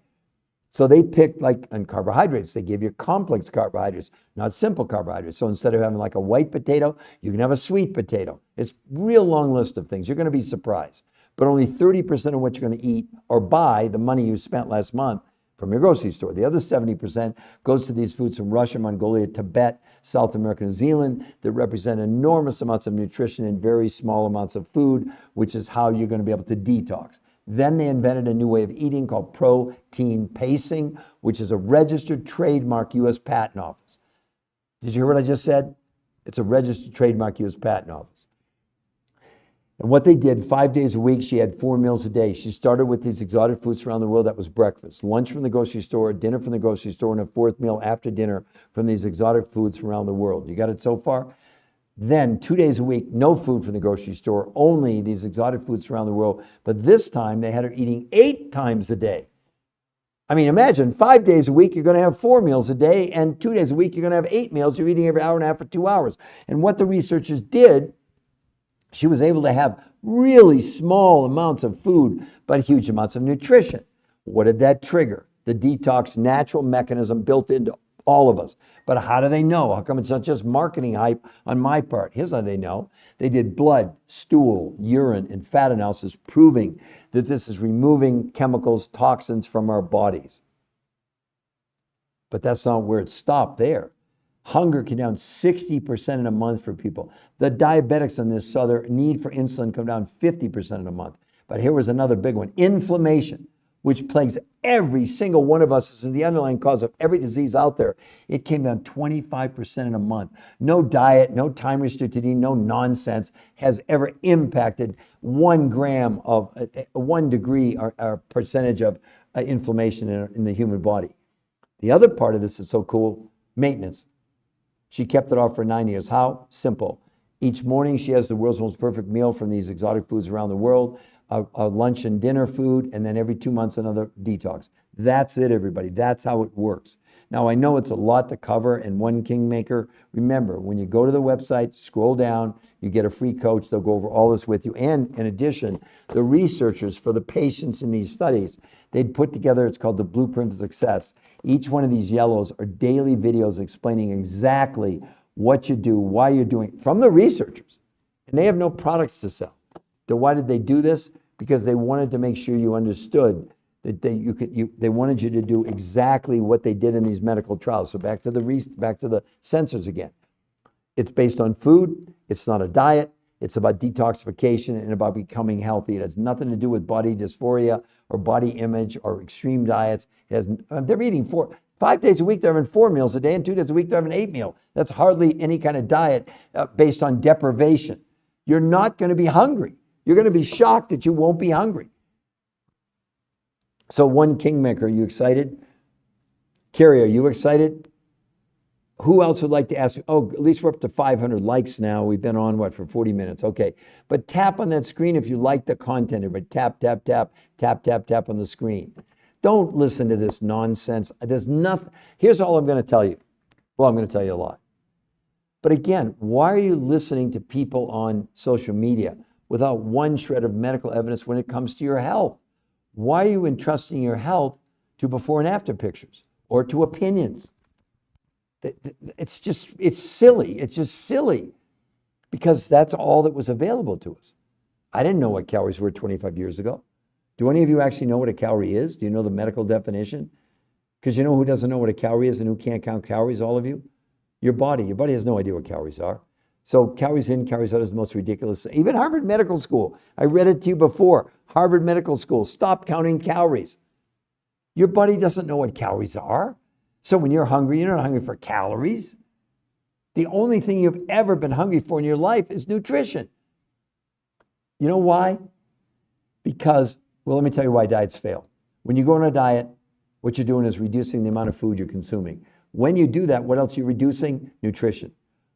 So they picked, like, on carbohydrates, they give you complex carbohydrates, not simple carbohydrates. So instead of having like a white potato, you can have a sweet potato. It's a real long list of things. You're going to be surprised. But only 30% of what you're going to eat or buy, the money you spent last month, from your grocery store. The other 70% goes to these foods from Russia, Mongolia, Tibet, South America, New Zealand, that represent enormous amounts of nutrition in very small amounts of food, which is how you're going to be able to detox. Then they invented a new way of eating called protein pacing, which is a registered trademark U.S. Patent Office. Did you hear what I just said? It's a registered trademark U.S. Patent Office. And what they did, 5 days a week, she had 4 meals a day. She started with these exotic foods around the world. That was breakfast, lunch from the grocery store, dinner from the grocery store, and a fourth meal after dinner from these exotic foods from around the world. You got it so far? Then 2 days a week, no food from the grocery store, only these exotic foods from around the world. But this time they had her eating 8 times a day. I mean, imagine 5 days a week, you're going to have 4 meals a day, and 2 days a week, you're going to have 8 meals. You're eating every hour and a half for 2 hours. And what the researchers did, she was able to have really small amounts of food, but huge amounts of nutrition. What did that trigger? The detox natural mechanism built into all of us. But how do they know? How come it's not just marketing hype on my part? Here's how they know. They did blood, stool, urine, and fat analysis proving that this is removing chemicals, toxins from our bodies. But that's not where it stopped there. Hunger came down 60% in a month for people. The diabetics on this saw their need for insulin come down 50% in a month. But here was another big one. Inflammation, which plagues every single one of us. This is the underlying cause of every disease out there. It came down 25% in a month. No diet, no time restricted eating, no nonsense has ever impacted 1 gram of 1 degree or percentage of inflammation in the human body. The other part of this is so cool, maintenance. She kept it off for 9 years. How? Simple. Each morning she has the world's most perfect meal from these exotic foods around the world, a lunch and dinner food, and then every 2 months another detox. That's it, everybody. That's how it works. Now, I know it's a lot to cover in one Kingmaker. Remember, when you go to the website, scroll down, you get a free coach. They'll go over all this with you. And in addition, the researchers for the patients in these studies, they'd put together, it's called the Blueprint of Success. Each one of these yellows are daily videos explaining exactly what you do, why you're doing it, from the researchers. And they have no products to sell. So why did they do this? Because they wanted to make sure you understood that they wanted you to do exactly what they did in these medical trials. So back to the sensors again. It's based on food. It's not a diet. It's about detoxification and about becoming healthy. It has nothing to do with body dysphoria or body image or extreme diets. They're eating 5 days a week. They're having 4 meals a day, and 2 days a week they're having 8 meals. That's hardly any kind of diet based on deprivation. You're not going to be hungry. You're going to be shocked that you won't be hungry. So one Kingmaker, are you excited? Carrie, are you excited? Who else would like to ask? Oh, at least we're up to 500 likes now. We've been on, what, for 40 minutes? Okay. But tap on that screen if you like the content. Everybody tap, tap, tap, tap, tap, tap on the screen. Don't listen to this nonsense. There's nothing. Here's all I'm going to tell you. Well, I'm going to tell you a lot. But again, why are you listening to people on social media without one shred of medical evidence when it comes to your health? Why are you entrusting your health to before and after pictures or to opinions? It's silly. It's just silly because that's all that was available to us. I didn't know what calories were 25 years ago. Do any of you actually know what a calorie is? Do you know the medical definition? Because you know who doesn't know what a calorie is and who can't count calories, all of you? Your body. Your body has no idea what calories are. So calories in, calories out is the most ridiculous. Even Harvard Medical School, I read it to you before. Harvard Medical School, stop counting calories. Your body doesn't know what calories are. So when you're hungry, you're not hungry for calories. The only thing you've ever been hungry for in your life is nutrition. You know why? Because, well, let me tell you why diets fail. When you go on a diet, what you're doing is reducing the amount of food you're consuming. When you do that, what else are you reducing? Nutrition.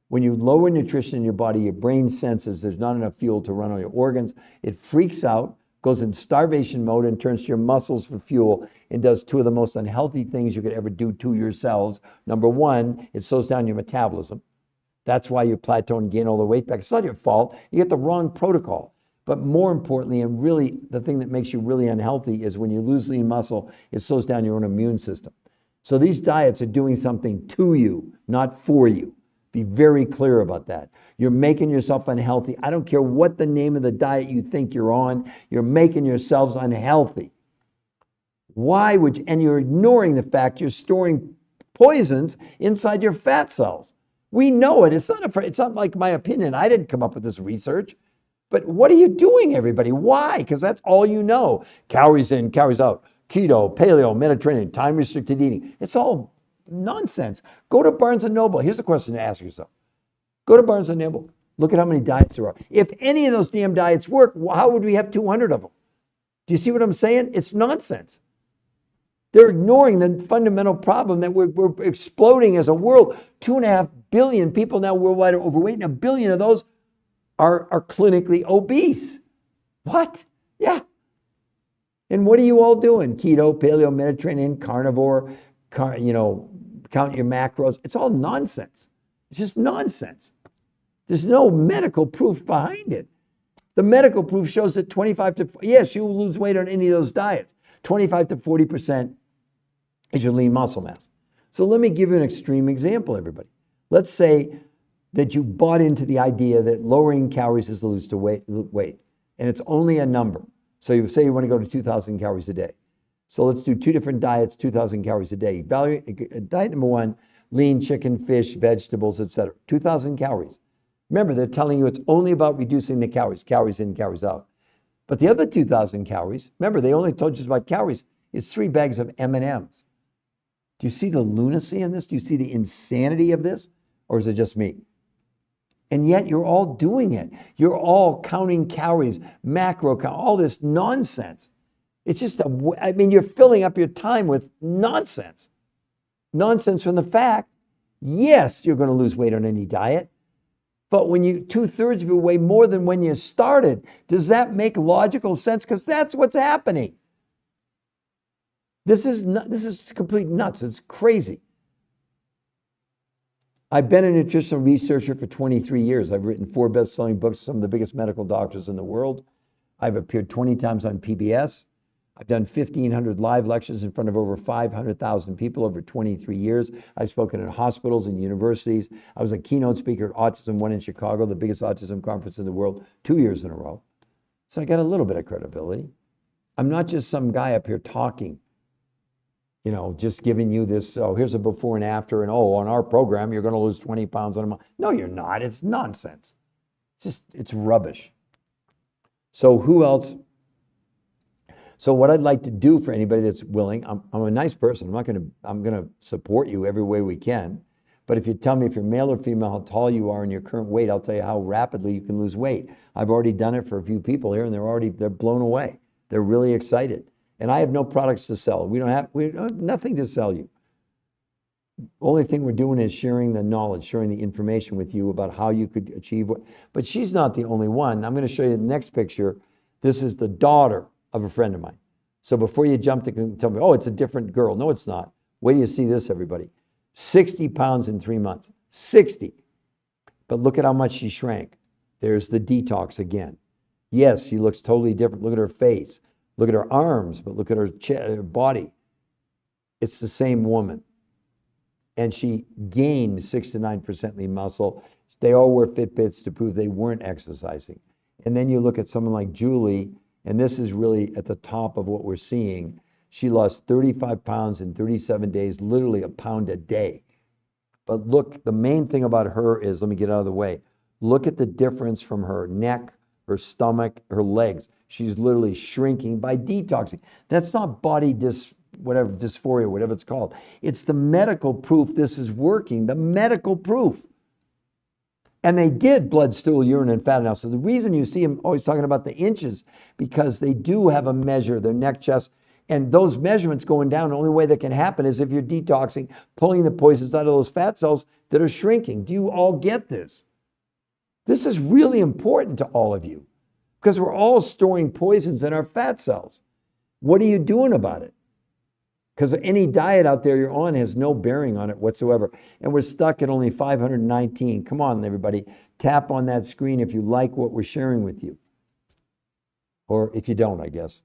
When you lower nutrition in your body, your brain senses there's not enough fuel to run on your organs. It freaks out, goes in starvation mode, and turns to your muscles for fuel and does two of the most unhealthy things you could ever do to yourselves. Number one, it slows down your metabolism. That's why you plateau and gain all the weight back. It's not your fault. You get the wrong protocol. But more importantly, and really the thing that makes you really unhealthy is when you lose lean muscle, it slows down your own immune system. So these diets are doing something to you, not for you. Be very clear about that. You're making yourself unhealthy. I don't care what the name of the diet you think you're on, you're making yourselves unhealthy. Why would you? And you're ignoring the fact you're storing poisons inside your fat cells. We know it. It's not like my opinion. I didn't come up with this research. But what are you doing, everybody? Why? Because that's all you know. Calories in, calories out. Keto, paleo, Mediterranean, time-restricted eating. It's all nonsense. Go to Barnes & Noble. Here's a question to ask yourself. Go to Barnes & Noble. Look at how many diets there are. If any of those damn diets work, how would we have 200 of them? Do you see what I'm saying? It's nonsense. They're ignoring the fundamental problem that we're exploding as a world. 2.5 billion people now worldwide are overweight, and 1 billion of those are clinically obese. What? Yeah. And what are you all doing? Keto, paleo, Mediterranean, carnivore, count your macros. It's all nonsense. It's just nonsense. There's no medical proof behind it. The medical proof shows that yes, you will lose weight on any of those diets. 25 to 40% is your lean muscle mass. So let me give you an extreme example, everybody. Let's say that you bought into the idea that lowering calories is to lose weight, and it's only a number. So you say you want to go to 2,000 calories a day. So let's do two different diets, 2,000 calories a day. Diet number one, lean chicken, fish, vegetables, etc. 2,000 calories. Remember, they're telling you it's only about reducing the calories in, calories out. But the other 2,000 calories, remember, they only told you about calories. It's 3 bags of M&Ms. Do you see the lunacy in this? Do you see the insanity of this? Or is it just me? And yet you're all doing it. You're all counting calories, macro count, all this nonsense. It's just, you're filling up your time with nonsense. Nonsense from the fact, yes, you're going to lose weight on any diet. But when 2/3 of you weigh more than when you started, does that make logical sense? Because that's what's happening. This is complete nuts. It's crazy. I've been a nutritional researcher for 23 years. I've written 4 best-selling books, some of the biggest medical doctors in the world. I've appeared 20 times on PBS. I've done 1,500 live lectures in front of over 500,000 people over 23 years. I've spoken at hospitals and universities. I was a keynote speaker at Autism One in Chicago, the biggest autism conference in the world, 2 years in a row. So I got a little bit of credibility. I'm not just some guy up here talking, just giving you this, here's a before and after, and on our program, you're going to lose 20 pounds in a month. No, you're not. It's nonsense. It's rubbish. So who else? So what I'd like to do for anybody that's willing, I'm a nice person. I'm going to support you every way we can. But if you tell me if you're male or female, how tall you are and your current weight, I'll tell you how rapidly you can lose weight. I've already done it for a few people here, and they're blown away. They're really excited. And I have no products to sell. We don't have nothing to sell you. Only thing we're doing is sharing the knowledge, sharing the information with you about how you could achieve what. But she's not the only one. I'm going to show you the next picture. This is the daughter of a friend of mine. So before you jump to tell me, oh, it's a different girl. No, it's not. Wait till you see this, everybody. 60 pounds in 3 months. 60. But look at how much she shrank. There's the detox again. Yes, she looks totally different. Look at her face. Look at her arms, but look at her body. It's the same woman. And she gained 6 to 9% lean muscle. They all wear Fitbits to prove they weren't exercising. And then you look at someone like Julie, and this is really at the top of what we're seeing. She lost 35 pounds in 37 days, literally a pound a day. But look, the main thing about her is, let me get out of the way. Look at the difference from her neck, her stomach, her legs. She's literally shrinking by detoxing. That's not body dysphoria, whatever it's called. It's the medical proof this is working, the medical proof. And they did blood, stool, urine, and fat analysis. The reason you see them always talking about the inches, because they do have a measure, their neck, chest, and those measurements going down, the only way that can happen is if you're detoxing, pulling the poisons out of those fat cells that are shrinking. Do you all get this? This is really important to all of you because we're all storing poisons in our fat cells. What are you doing about it? Because any diet out there you're on has no bearing on it whatsoever. And we're stuck at only 519. Come on, everybody. Tap on that screen if you like what we're sharing with you. Or if you don't, I guess.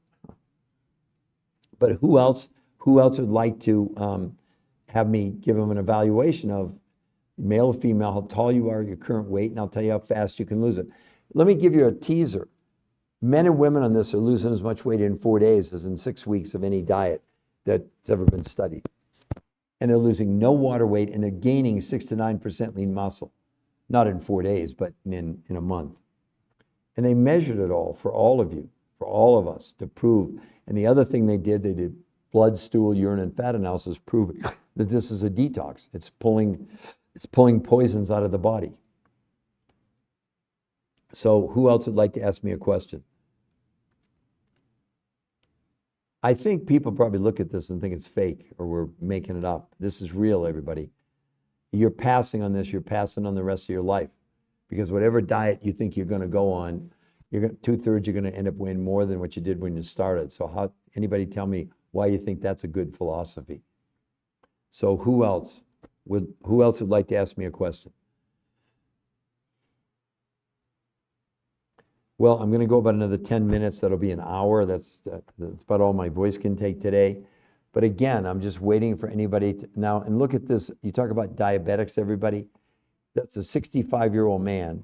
But who else would like to have me give them an evaluation of male or female, how tall you are, your current weight, and I'll tell you how fast you can lose it. Let me give you a teaser. Men and women on this are losing as much weight in 4 days as in 6 weeks of any diet that's ever been studied. And they're losing no water weight, and they're gaining 6 to 9% lean muscle. Not in 4 days, but in a month. And they measured it all for all of you, for all of us, to prove. And the other thing they did blood, stool, urine, and fat analysis, proving that this is a detox. It's pulling poisons out of the body. So who else would like to ask me a question? I think people probably look at this and think it's fake or we're making it up. This is real, everybody. You're passing on this. You're passing on the rest of your life. Because whatever diet you think you're going to go on, two-thirds you're going to end up weighing more than what you did when you started. So anybody tell me why you think that's a good philosophy? So who else would like to ask me a question? Well, I'm going to go about another 10 minutes. That'll be an hour. That's about all my voice can take today. But again, I'm just waiting for anybody to now. And look at this. You talk about diabetics, everybody. That's a 65-year-old man.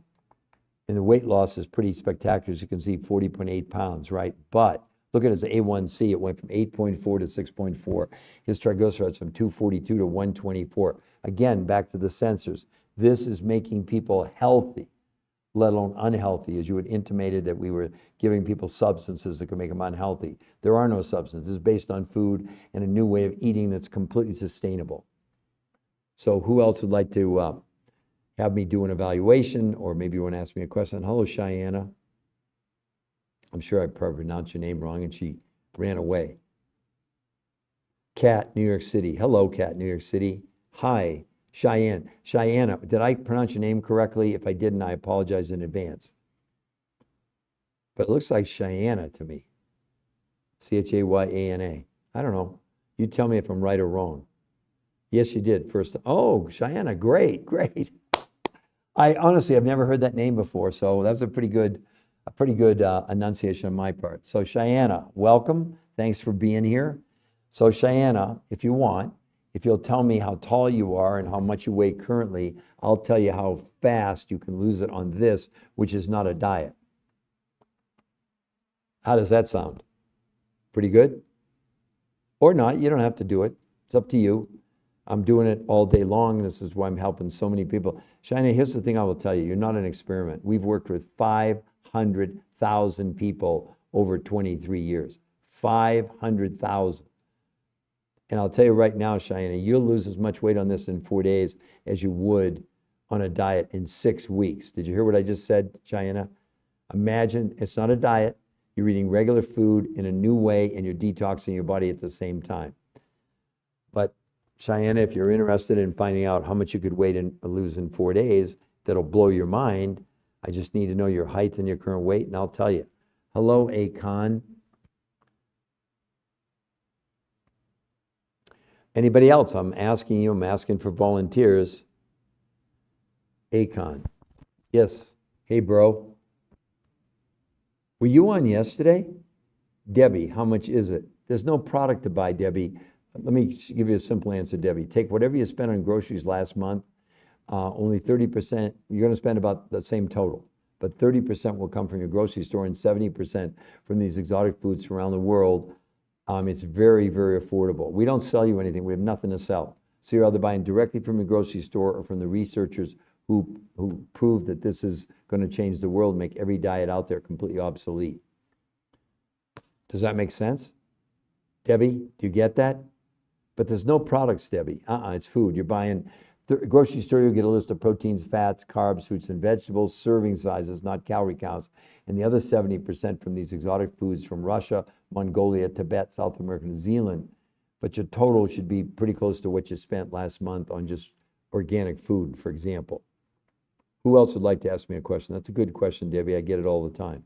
And the weight loss is pretty spectacular. As you can see, 40.8 pounds, right? But look at his A1C. It went from 8.4 to 6.4. His triglycerides from 242 to 124. Again, back to the sensors. This is making people healthy, let alone unhealthy, as you had intimated that we were giving people substances that could make them unhealthy. There are no substances. It's based on food and a new way of eating that's completely sustainable. So who else would like to have me do an evaluation, or maybe you want to ask me a question? Hello, Cheyenne. I'm sure I probably pronounced your name wrong, and she ran away. Kat, New York City. Hello, Kat, New York City. Hi, Cheyenne. Cheyenne, did I pronounce your name correctly? If I didn't, I apologize in advance. But it looks like Cheyenne to me. Chayana. I don't know. You tell me if I'm right or wrong. Yes, you did. First. Oh, Cheyenne, great, great. I honestly, I've never heard that name before, so that's a pretty good enunciation on my part. So Cheyenne, welcome. Thanks for being here. So Cheyenne, if you'll tell me how tall you are and how much you weigh currently, I'll tell you how fast you can lose it on this, which is not a diet. How does that sound? Pretty good? Or not, you don't have to do it. It's up to you. I'm doing it all day long. This is why I'm helping so many people. Cheyenne, here's the thing I will tell you. You're not an experiment. We've worked with 500,000 people over 23 years. 500,000. And I'll tell you right now, Cheyenne, you'll lose as much weight on this in 4 days as you would on a diet in 6 weeks. Did you hear what I just said, Cheyenne? Imagine it's not a diet. You're eating regular food in a new way, and you're detoxing your body at the same time. But Cheyenne, if you're interested in finding out how much you could weigh and lose in 4 days, that'll blow your mind. I just need to know your height and your current weight, and I'll tell you. Hello, Akon. Anybody else? I'm asking you, I'm asking for volunteers. Akon. Yes. Hey, bro. Were you on yesterday? Debbie, how much is it? There's no product to buy, Debbie. Let me give you a simple answer, Debbie. Take whatever you spent on groceries last month, only 30%, you're going to spend about the same total, but 30% will come from your grocery store and 70% from these exotic foods from around the world. It's very, very affordable. We don't sell you anything. We have nothing to sell. So you're either buying directly from your grocery store or from the researchers who prove that this is going to change the world, make every diet out there completely obsolete. Does that make sense? Debbie, do you get that? But there's no products, Debbie. It's food. You're buying, grocery store, you'll get a list of proteins, fats, carbs, fruits and vegetables, serving sizes, not calorie counts, and the other 70% from these exotic foods from Russia, Mongolia, Tibet, South America, New Zealand. But your total should be pretty close to what you spent last month on just organic food, for example. Who else would like to ask me a question? That's a good question, Debbie. I get it all the time.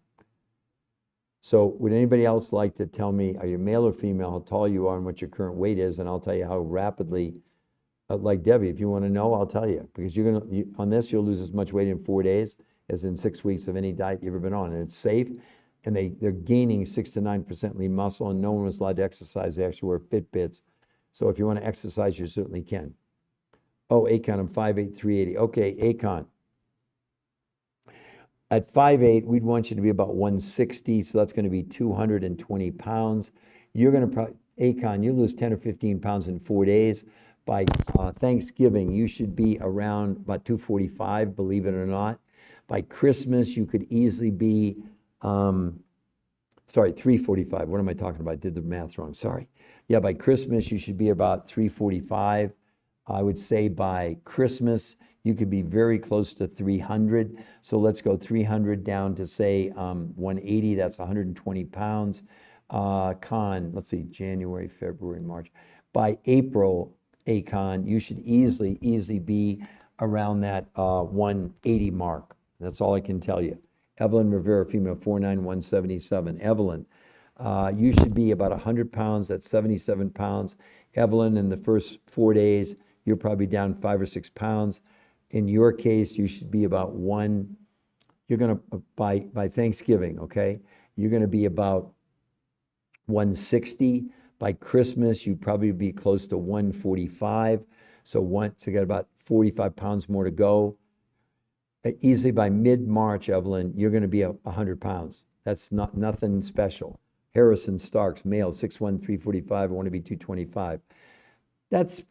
So would anybody else like to tell me, are you male or female, how tall you are and what your current weight is, and I'll tell you how rapidly, like Debbie, if you want to know, I'll tell you. Because on this, you'll lose as much weight in 4 days as in 6 weeks of any diet you've ever been on. And it's safe, and they're gaining 6 to 9% lean muscle, and no one was allowed to exercise. They actually wear Fitbits. So if you want to exercise, you certainly can. Oh, Akon, I'm 5'8", 380. Okay, Akon. At 5'8", we'd want you to be about 160, so that's going to be 220 pounds. You're going to probably, Akon, you lose 10 or 15 pounds in 4 days. By Thanksgiving, you should be around about 245, believe it or not. By Christmas, you could easily be, 345. What am I talking about? I did the math wrong. Sorry. Yeah, by Christmas, you should be about 345. I would say by Christmas, you could be very close to 300. So let's go 300 down to say 180. That's 120 pounds. Let's see, January, February, March. By April, Akon, you should easily be around that 180 mark. That's all I can tell you. Evelyn Rivera, female, 4'9", 177. Evelyn, you should be about 100 pounds. That's 77 pounds. Evelyn, in the first 4 days, you're probably down 5 or 6 pounds. In your case, you should be about you're going to, by Thanksgiving, okay, you're going to be about 160. By Christmas, you'd probably be close to 145. So you got about 45 pounds more to go. Easily by mid-March, Evelyn, you're going to be 100 pounds. That's nothing special. Harrison Starks, male, 6'1", 345. I want to be 225. That's,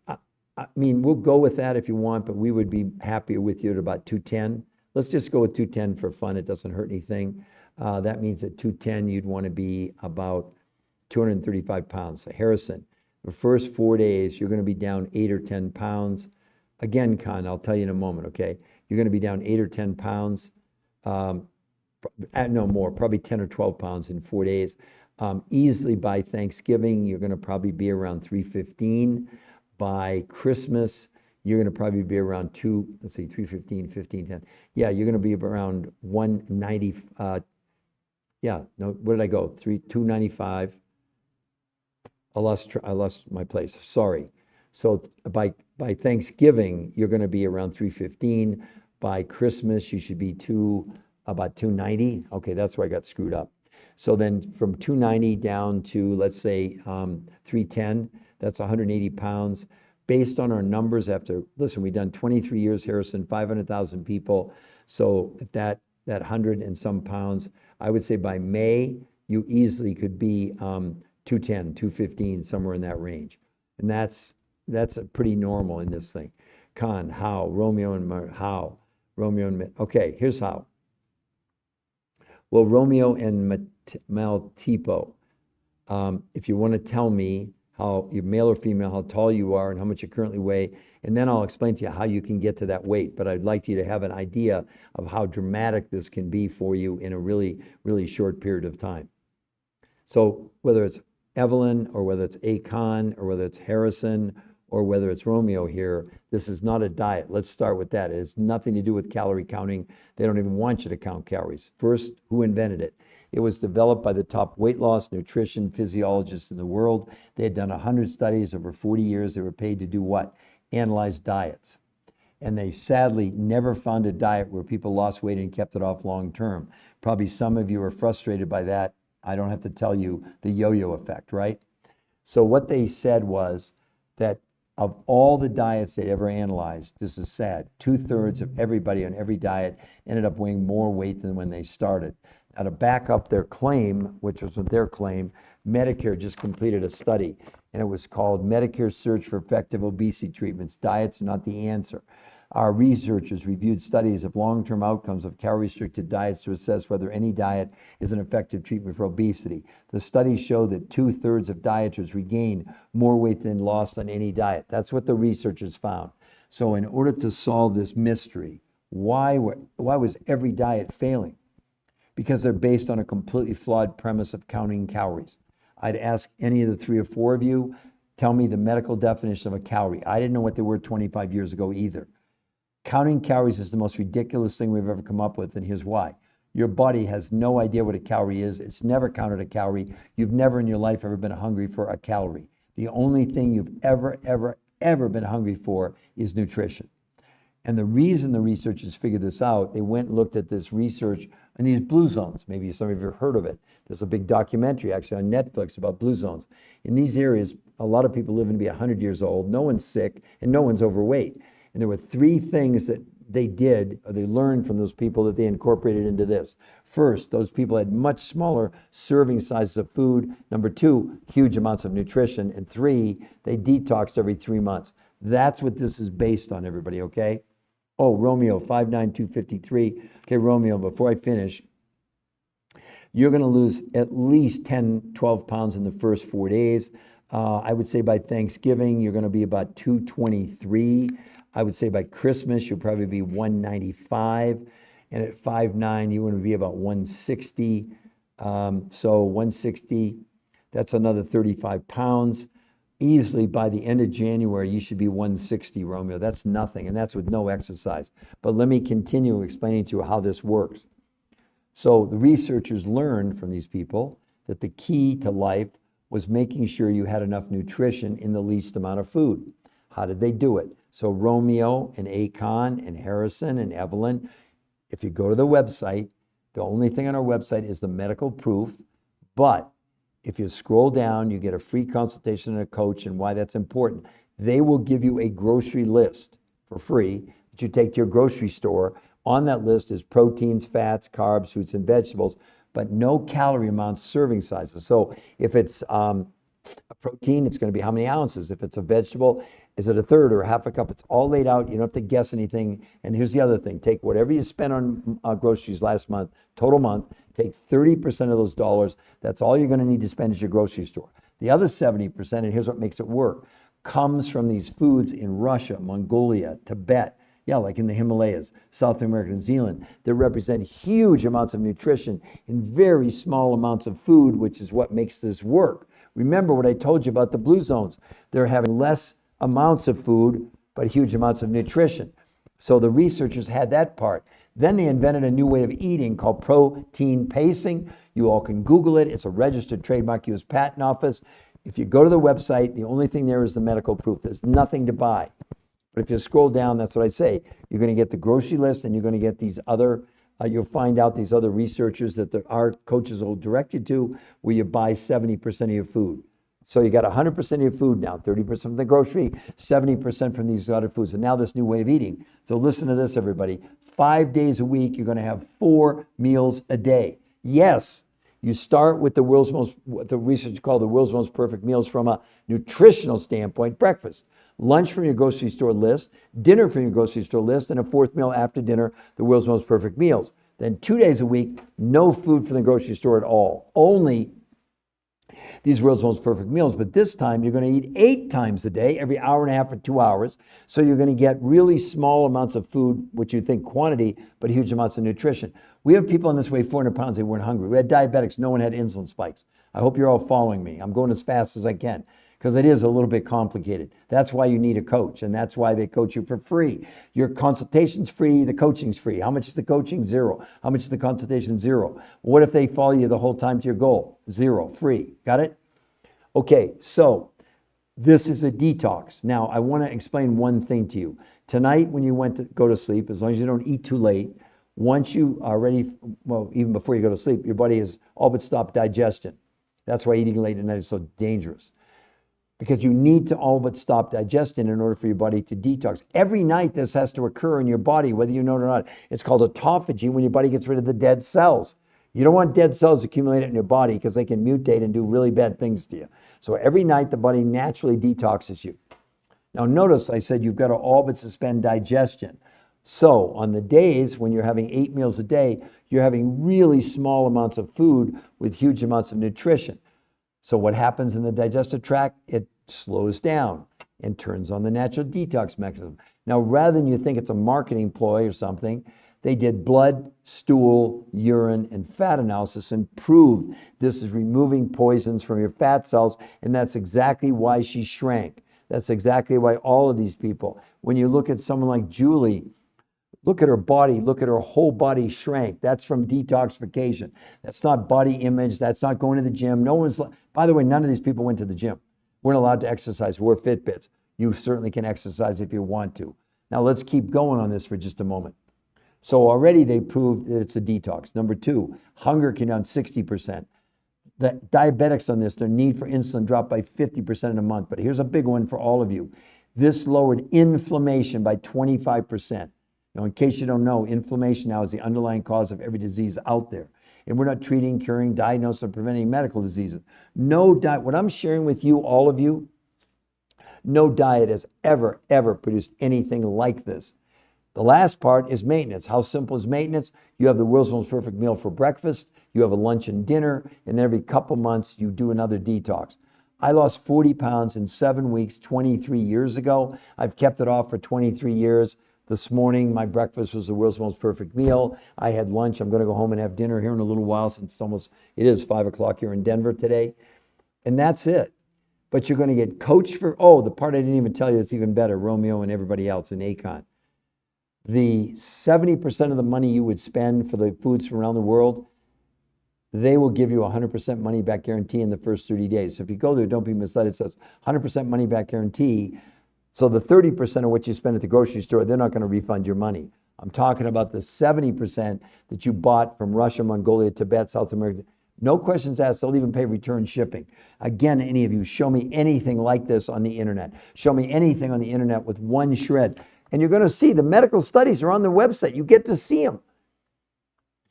I mean, we'll go with that if you want, but we would be happier with you at about 210. Let's just go with 210 for fun. It doesn't hurt anything. That means at 210, you'd want to be about 235 pounds. So Harrison, the first 4 days, you're going to be down 8 or 10 pounds. Again, Con, I'll tell you in a moment, okay? You're going to be down 8 or 10 pounds. No more, probably 10 or 12 pounds in 4 days. Easily by Thanksgiving, you're going to probably be around 315. By Christmas, you're going to probably be around 315, 15, 10. Yeah, you're going to be around 190. Where did I go? 295. I lost my place. Sorry. So by Thanksgiving, you're going to be around 315. By Christmas, you should be about 290. Okay, that's where I got screwed up. So then from 290 down to, let's say, 310, that's 180 pounds. Based on our numbers listen, we've done 23 years, Harrison, 500,000 people. So at that 100 and some pounds, I would say by May, you easily could be 210, 215, somewhere in that range. And that's pretty normal in this thing. Con, how? Romeo and okay, here's how. Well, Romeo and Maltipo, if you want to tell me how you're male or female, how tall you are, and how much you currently weigh, and then I'll explain to you how you can get to that weight. But I'd like you to have an idea of how dramatic this can be for you in a really, really short period of time. So whether it's Evelyn, or whether it's Akon, or whether it's Harrison, or whether it's Romeo here, this is not a diet. Let's start with that. It has nothing to do with calorie counting. They don't even want you to count calories. First, who invented it? It was developed by the top weight loss, nutrition physiologists in the world. They had done 100 studies over 40 years. They were paid to do what? Analyze diets. And they sadly never found a diet where people lost weight and kept it off long term. Probably some of you are frustrated by that. I don't have to tell you the yo-yo effect, right? So what they said was that of all the diets they'd ever analyzed, this is sad, 2/3 of everybody on every diet ended up weighing more weight than when they started. Now, to back up their claim, which was their claim, Medicare just completed a study, and it was called Medicare Search for Effective Obesity Treatments. Diets are not the answer. Our researchers reviewed studies of long-term outcomes of calorie-restricted diets to assess whether any diet is an effective treatment for obesity. The studies show that 2/3 of dieters regained more weight than lost on any diet. That's what the researchers found. So in order to solve this mystery, why was every diet failing? Because they're based on a completely flawed premise of counting calories. I'd ask any of the 3 or 4 of you, tell me the medical definition of a calorie. I didn't know what they were 25 years ago either. Counting calories is the most ridiculous thing we've ever come up with, and here's why. Your body has no idea what a calorie is. It's never counted a calorie. You've never in your life ever been hungry for a calorie. The only thing you've ever been hungry for is nutrition. And the reason the researchers figured this out, they went and looked at this research in these blue zones. Maybe some of you have heard of it. There's a big documentary actually on Netflix about blue zones. In these areas, a lot of people living to be 100 years old, no one's sick, and no one's overweight. And there were 3 things that they did, or they learned from those people that they incorporated into this. First, those people had much smaller serving sizes of food. Number 2, huge amounts of nutrition. And 3, they detoxed every 3 months. That's what this is based on, everybody, okay? Oh, Romeo, 59253. Okay, Romeo, before I finish, you're going to lose at least 10, 12 pounds in the first 4 days. I would say by Thanksgiving, you're going to be about 223. I would say by Christmas, you'll probably be 195. And at 5'9", you want to be about 160. So 160, that's another 35 pounds. Easily by the end of January, you should be 160, Romeo. That's nothing, and that's with no exercise. But let me continue explaining to you how this works. So the researchers learned from these people that the key to life was making sure you had enough nutrition in the least amount of food. How did they do it? So Romeo and Akon and Harrison and Evelyn, if you go to the website, the only thing on our website is the medical proof, but if you scroll down, you get a free consultation and a coach, and why that's important. They will give you a grocery list for free that you take to your grocery store. On that list is proteins, fats, carbs, fruits, and vegetables, but no calorie amounts, serving sizes. So if it's a protein, it's going to be how many ounces. If it's a vegetable, is it a third or a half a cup? It's all laid out. You don't have to guess anything. And here's the other thing. Take whatever you spent on groceries last month, total month, take 30% of those dollars. That's all you're going to need to spend at your grocery store. The other 70%, and here's what makes it work, comes from these foods in Russia, Mongolia, Tibet, yeah, like in the Himalayas, South America, New Zealand, that represent huge amounts of nutrition in very small amounts of food, which is what makes this work. Remember what I told you about the blue zones. They're having less amounts of food, but huge amounts of nutrition. So the researchers had that part. Then they invented a new way of eating called protein pacing. You all can Google it. It's a registered trademark, U.S. Patent Office. If you go to the website, the only thing there is the medical proof. There's nothing to buy. But if you scroll down, that's what I say. You're going to get the grocery list, and you're going to get these other, you'll find out these other researchers that our coaches will direct you to, where you buy 70% of your food. So you got 100% of your food now, 30% from the grocery, 70% from these other foods. And now this new way of eating. So listen to this, everybody. 5 days a week, you're going to have 4 meals a day. Yes, you start with what the research called the world's most perfect meals from a nutritional standpoint: breakfast, lunch from your grocery store list, dinner from your grocery store list, and a 4th meal after dinner, the world's most perfect meals. Then 2 days a week, no food from the grocery store at all. Only these world's most perfect meals. But this time you're going to eat 8 times a day, every hour and a half or 2 hours. So you're going to get really small amounts of food, which you think quantity, but huge amounts of nutrition. We have people on this way 400 pounds, they weren't hungry. We had diabetics, no one had insulin spikes. I hope you're all following me. I'm going as fast as I can, because it is a little bit complicated. That's why you need a coach, and that's why they coach you for free. Your consultation's free, the coaching's free. How much is the coaching? Zero. How much is the consultation? Zero. What if they follow you the whole time to your goal? Zero. Free. Got it? Okay, so this is a detox. Now, I want to explain one thing to you. Tonight, when you went to go to sleep, as long as you don't eat too late, once you are ready, well, even before you go to sleep, your body has all but stopped digestion. That's why eating late at night is so dangerous, because you need to all but stop digestion in order for your body to detox. Every night this has to occur in your body, whether you know it or not. It's called autophagy, when your body gets rid of the dead cells. You don't want dead cells accumulated in your body because they can mutate and do really bad things to you. So every night the body naturally detoxes you. Now notice I said you've got to all but suspend digestion. So on the days when you're having 8 meals a day, you're having really small amounts of food with huge amounts of nutrition. So what happens in the digestive tract? It slows down and turns on the natural detox mechanism. Now, rather than you think it's a marketing ploy or something, they did blood, stool, urine, and fat analysis and proved this is removing poisons from your fat cells, and that's exactly why she shrank. That's exactly why all of these people, when you look at someone like Julie, look at her body, look at her whole body shrank. That's from detoxification. That's not body image. That's not going to the gym. No one's, by the way, none of these people went to the gym. We're not allowed to exercise. We're Fitbits. You certainly can exercise if you want to. Now let's keep going on this for just a moment. So already they proved that it's a detox. Number two, hunger came down 60%. The diabetics on this, their need for insulin dropped by 50% in a month. But here's a big one for all of you. This lowered inflammation by 25%. Now, in case you don't know, inflammation now is the underlying cause of every disease out there. And we're not treating, curing, diagnosing, or preventing medical diseases. No diet, what I'm sharing with you, all of you, no diet has ever produced anything like this. The last part is maintenance. How simple is maintenance? You have the world's most perfect meal for breakfast, you have a lunch and dinner, and then every couple months you do another detox. I lost 40 pounds in 7 weeks 23 years ago. I've kept it off for 23 years. This morning, my breakfast was the world's most perfect meal. I had lunch. I'm going to go home and have dinner here in a little while, since it is 5 o'clock here in Denver today. And that's it. But you're going to get coached for, the part I didn't even tell you that's even better, Romeo and everybody else in Acon. The 70% of the money you would spend for the foods from around the world, they will give you 100% money back guarantee in the first 30 days. So if you go there, don't be misled. It says 100% money back guarantee. So the 30% of what you spend at the grocery store, they're not going to refund your money. I'm talking about the 70% that you bought from Russia, Mongolia, Tibet, South America. No questions asked. They'll even pay return shipping. Again, any of you, show me anything like this on the internet. Show me anything on the internet with one shred. And you're going to see the medical studies are on their website. You get to see them.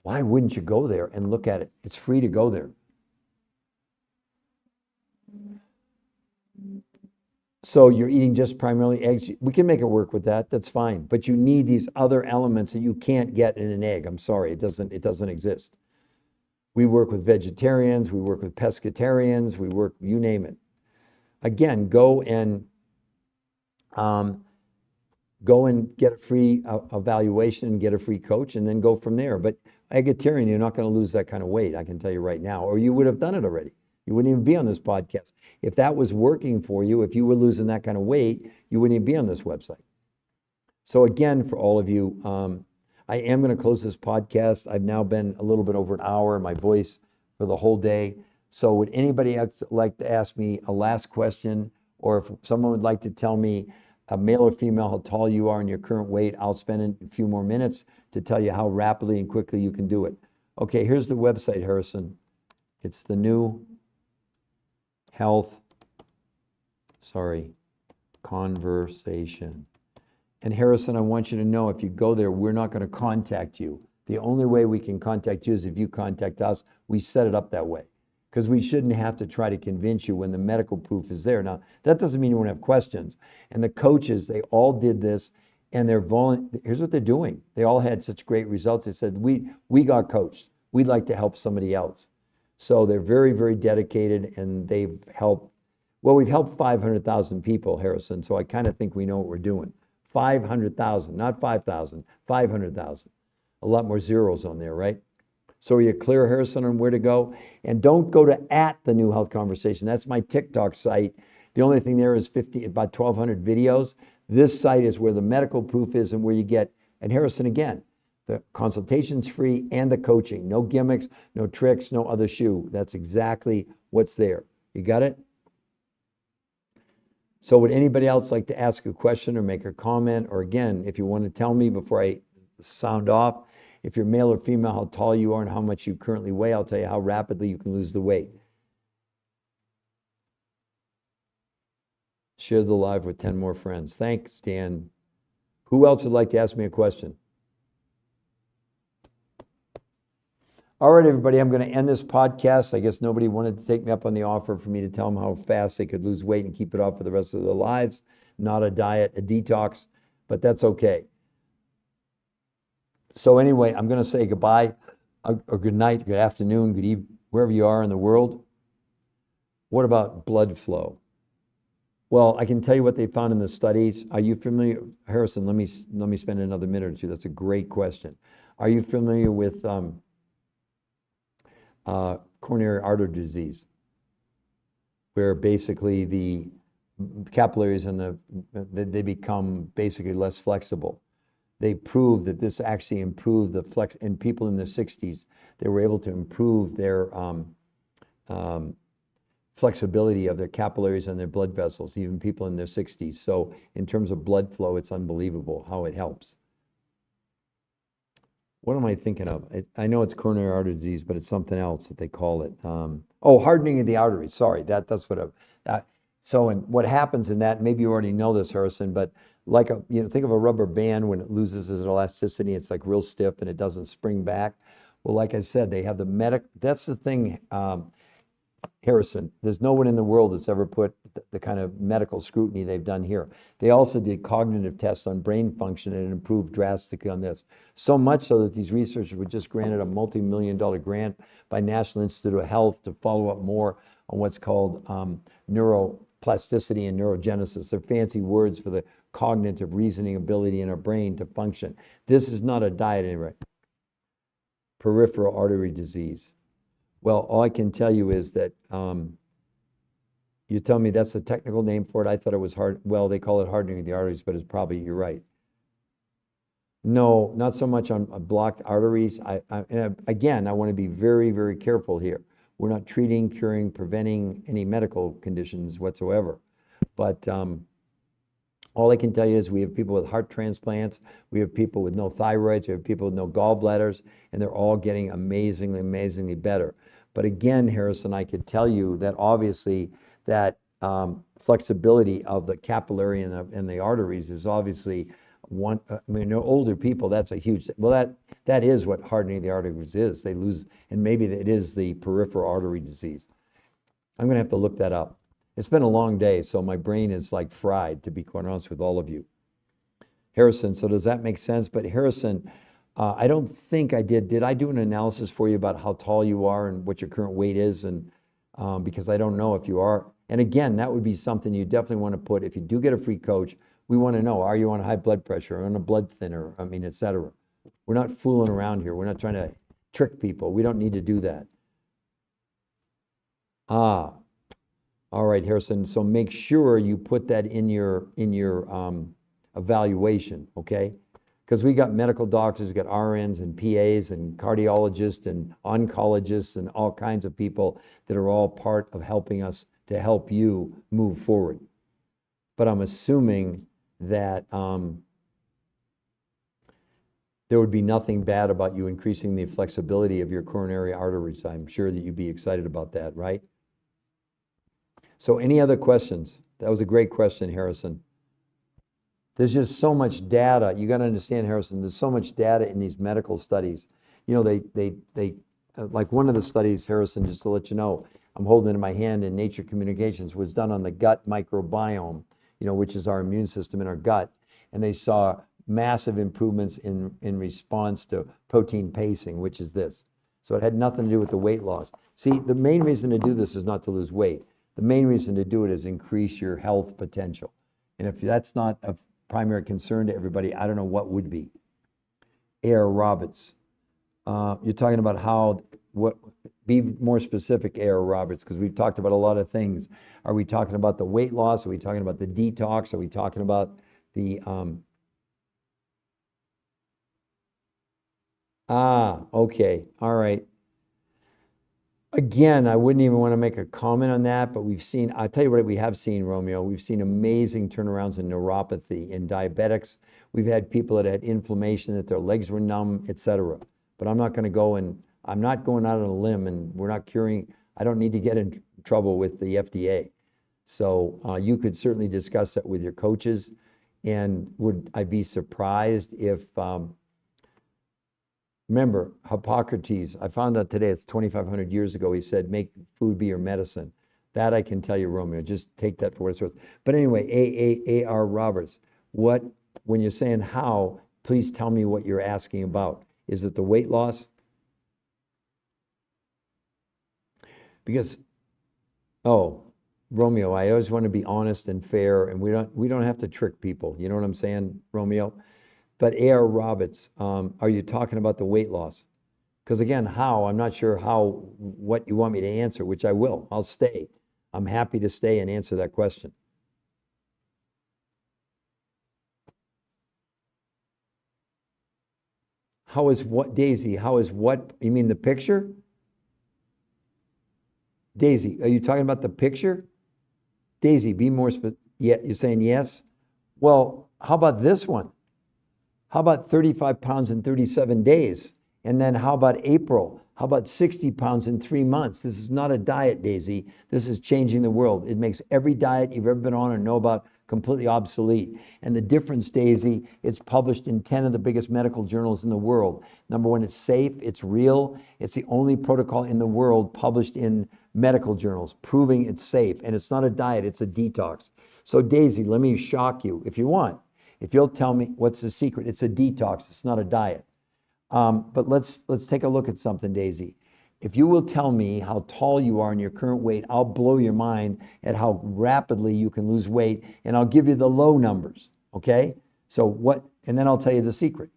Why wouldn't you go there and look at it? It's free to go there. So you're eating just primarily eggs. We can make it work with that. That's fine. But you need these other elements that you can't get in an egg. I'm sorry, it doesn't exist. We work with vegetarians. We work with pescatarians. We work, you name it. Again, go and get a free evaluation and get a free coach, and then go from there. But vegetarian, you're not going to lose that kind of weight, I can tell you right now, or you would have done it already. You wouldn't even be on this podcast. If that was working for you, if you were losing that kind of weight, you wouldn't even be on this website. So again, for all of you, I am going to close this podcast. I've now been a little bit over an hour, my voice for the whole day. So would anybody else like to ask me a last question? Or if someone would like to tell me, a male or female, how tall you are and your current weight, I'll spend a few more minutes to tell you how rapidly and quickly you can do it. Okay, here's the website, Harrison. It's the New Health, Conversation. And Harrison, I want you to know, if you go there, we're not going to contact you. The only way we can contact you is if you contact us. We set it up that way, because we shouldn't have to try to convince you when the medical proof is there. Now, that doesn't mean you won't have questions. And the coaches, they all did this, and here's what they're doing. They all had such great results. They said, we got coached. We'd like to help somebody else. So they're very, very dedicated, and we've helped 500,000 people, Harrison. So I kind of think we know what we're doing. 500,000, not 5,000, 500,000. A lot more zeros on there, right? So are you clear, Harrison, on where to go? And don't go to @the New Health Conversation. That's my TikTok site. The only thing there is about 1,200 videos. This site is where the medical proof is and where you get, and Harrison again, the consultation's free and the coaching. No gimmicks, no tricks, no other shoe. That's exactly what's there. You got it? So would anybody else like to ask a question or make a comment? Or again, if you want to tell me before I sound off, if you're male or female, how tall you are and how much you currently weigh, I'll tell you how rapidly you can lose the weight. Share the live with 10 more friends. Thanks, Dan. Who else would like to ask me a question? All right, everybody, I'm going to end this podcast. I guess nobody wanted to take me up on the offer for me to tell them how fast they could lose weight and keep it off for the rest of their lives. Not a diet, a detox, but that's okay. So anyway, I'm going to say goodbye, or good night, good afternoon, good evening, wherever you are in the world. What about blood flow? Well, I can tell you what they found in the studies. Are you familiar, Harrison? Let me spend another minute or two. That's a great question. Are you familiar with coronary artery disease, where basically the capillaries and they become basically less flexible? They proved that this actually improved the flex in people in their 60s. They were able to improve their flexibility of their capillaries and their blood vessels, even people in their 60s. So in terms of blood flow, it's unbelievable how it helps. What am I thinking of? I know it's coronary artery disease, but it's something else that they call it. Hardening of the arteries. Sorry, that's what. And what happens in that? Maybe you already know this, Harrison, but like think of a rubber band when it loses its elasticity. It's like real stiff and it doesn't spring back. Well, like I said, they have That's the thing. Harrison, there's no one in the world that's ever put the kind of medical scrutiny they've done here. They also did cognitive tests on brain function and it improved drastically on this. So much so that these researchers were just granted a multi-million-dollar grant by National Institute of Health to follow up more on what's called neuroplasticity and neurogenesis. They're fancy words for the cognitive reasoning ability in our brain to function. This is not a diet anyway. Peripheral artery disease. Well, all I can tell you is that you tell me that's the technical name for it. I thought it was hard. Well, they call it hardening of the arteries, but it's probably, you're right. No, not so much on blocked arteries. Again, I want to be very, very careful here. We're not treating, curing, preventing any medical conditions whatsoever. But all I can tell you is we have people with heart transplants, we have people with no thyroids, we have people with no gallbladders, and they're all getting amazingly, amazingly better. But again, Harrison, I could tell you that obviously that flexibility of the capillary and the arteries is obviously one. I mean, older people, that's a huge. Well, that is what hardening of the arteries is. They lose, and maybe it is the peripheral artery disease. I'm going to have to look that up. It's been a long day, so my brain is like fried, to be quite honest with all of you. Harrison, so does that make sense? But Harrison, I don't think I did. Did I do an analysis for you about how tall you are and what your current weight is? And because I don't know if you are. And again, that would be something you definitely want to put. If you do get a free coach, we want to know, are you on high blood pressure, or on a blood thinner? I mean, et cetera. We're not fooling around here. We're not trying to trick people. We don't need to do that. All right, Harrison. So make sure you put that in your evaluation, okay? Because we got medical doctors, we got RNs and PAs and cardiologists and oncologists and all kinds of people that are all part of helping us to help you move forward. But I'm assuming that there would be nothing bad about you increasing the flexibility of your coronary arteries. I'm sure that you'd be excited about that, right? So any other questions? That was a great question, Harrison. There's just so much data. You got to understand, Harrison, there's so much data in these medical studies. You know, they like one of the studies, Harrison, just to let you know, I'm holding it in my hand in Nature Communications, was done on the gut microbiome, you know, which is our immune system in our gut. And they saw massive improvements in response to protein pacing, which is this. So it had nothing to do with the weight loss. See, the main reason to do this is not to lose weight. The main reason to do it is increase your health potential. And if that's not a primary concern to everybody, I don't know what would be. Air Roberts. You're talking about how what, be more specific, A.R. Roberts, because we've talked about a lot of things. Are we talking about the weight loss? Are we talking about the detox? Are we talking about the, okay, all right. Again, I wouldn't even want to make a comment on that, but I'll tell you what we have seen, Romeo. We've seen amazing turnarounds in neuropathy, in diabetics. We've had people that had inflammation, that their legs were numb, etc. But I'm not going to I'm not going out on a limb, and we're not curing. I don't need to get in trouble with the FDA. So you could certainly discuss that with your coaches. And would I be surprised if, remember, Hippocrates, I found out today, it's 2,500 years ago, he said, make food be your medicine. That I can tell you, Romeo. Just take that for what it's worth. But anyway, A.R. Roberts, when you're saying how, please tell me what you're asking about. Is it the weight loss? Because, oh, Romeo, I always want to be honest and fair, and we don't have to trick people. You know what I'm saying, Romeo? But A.R. Roberts, are you talking about the weight loss? Because again, how, I'm not sure what you want me to answer, which I will. I'll stay. I'm happy to stay and answer that question. How is what, Daisy? How is what? You mean the picture? Daisy, are you talking about the picture? Daisy, be more specific. Yeah, you're saying yes? Well, how about this one? How about 35 pounds in 37 days? And then how about April? How about 60 pounds in 3 months? This is not a diet, Daisy. This is changing the world. It makes every diet you've ever been on or know about completely obsolete. And the difference, Daisy, it's published in 10 of the biggest medical journals in the world. Number one, it's safe, it's real. It's the only protocol in the world published in medical journals proving it's safe. And it's not a diet, it's a detox. So Daisy, let me shock you if you want. If you'll tell me what's the secret, it's a detox, it's not a diet. But let's take a look at something, Daisy. If you will tell me how tall you are in your current weight, I'll blow your mind at how rapidly you can lose weight, and I'll give you the low numbers, okay? And then I'll tell you the secret.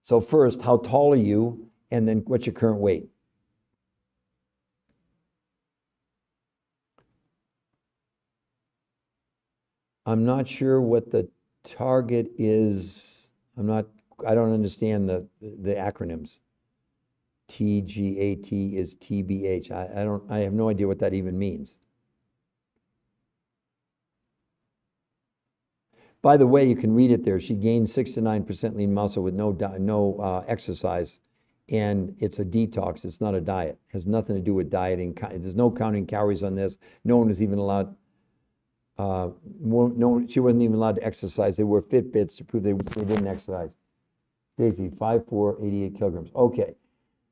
So first, how tall are you, and then what's your current weight? I'm not sure what the target is. I don't understand the acronyms. TGAT is TBH. I have no idea what that even means. By the way, you can read it there. She gained 6 to 9% lean muscle with no exercise, and it's a detox. It's not a diet. It has nothing to do with dieting. There's no counting calories on this. No one was even allowed. No, she wasn't even allowed to exercise. They wore Fitbits to prove they didn't exercise. Daisy, 5'4", 88 kilograms. Okay,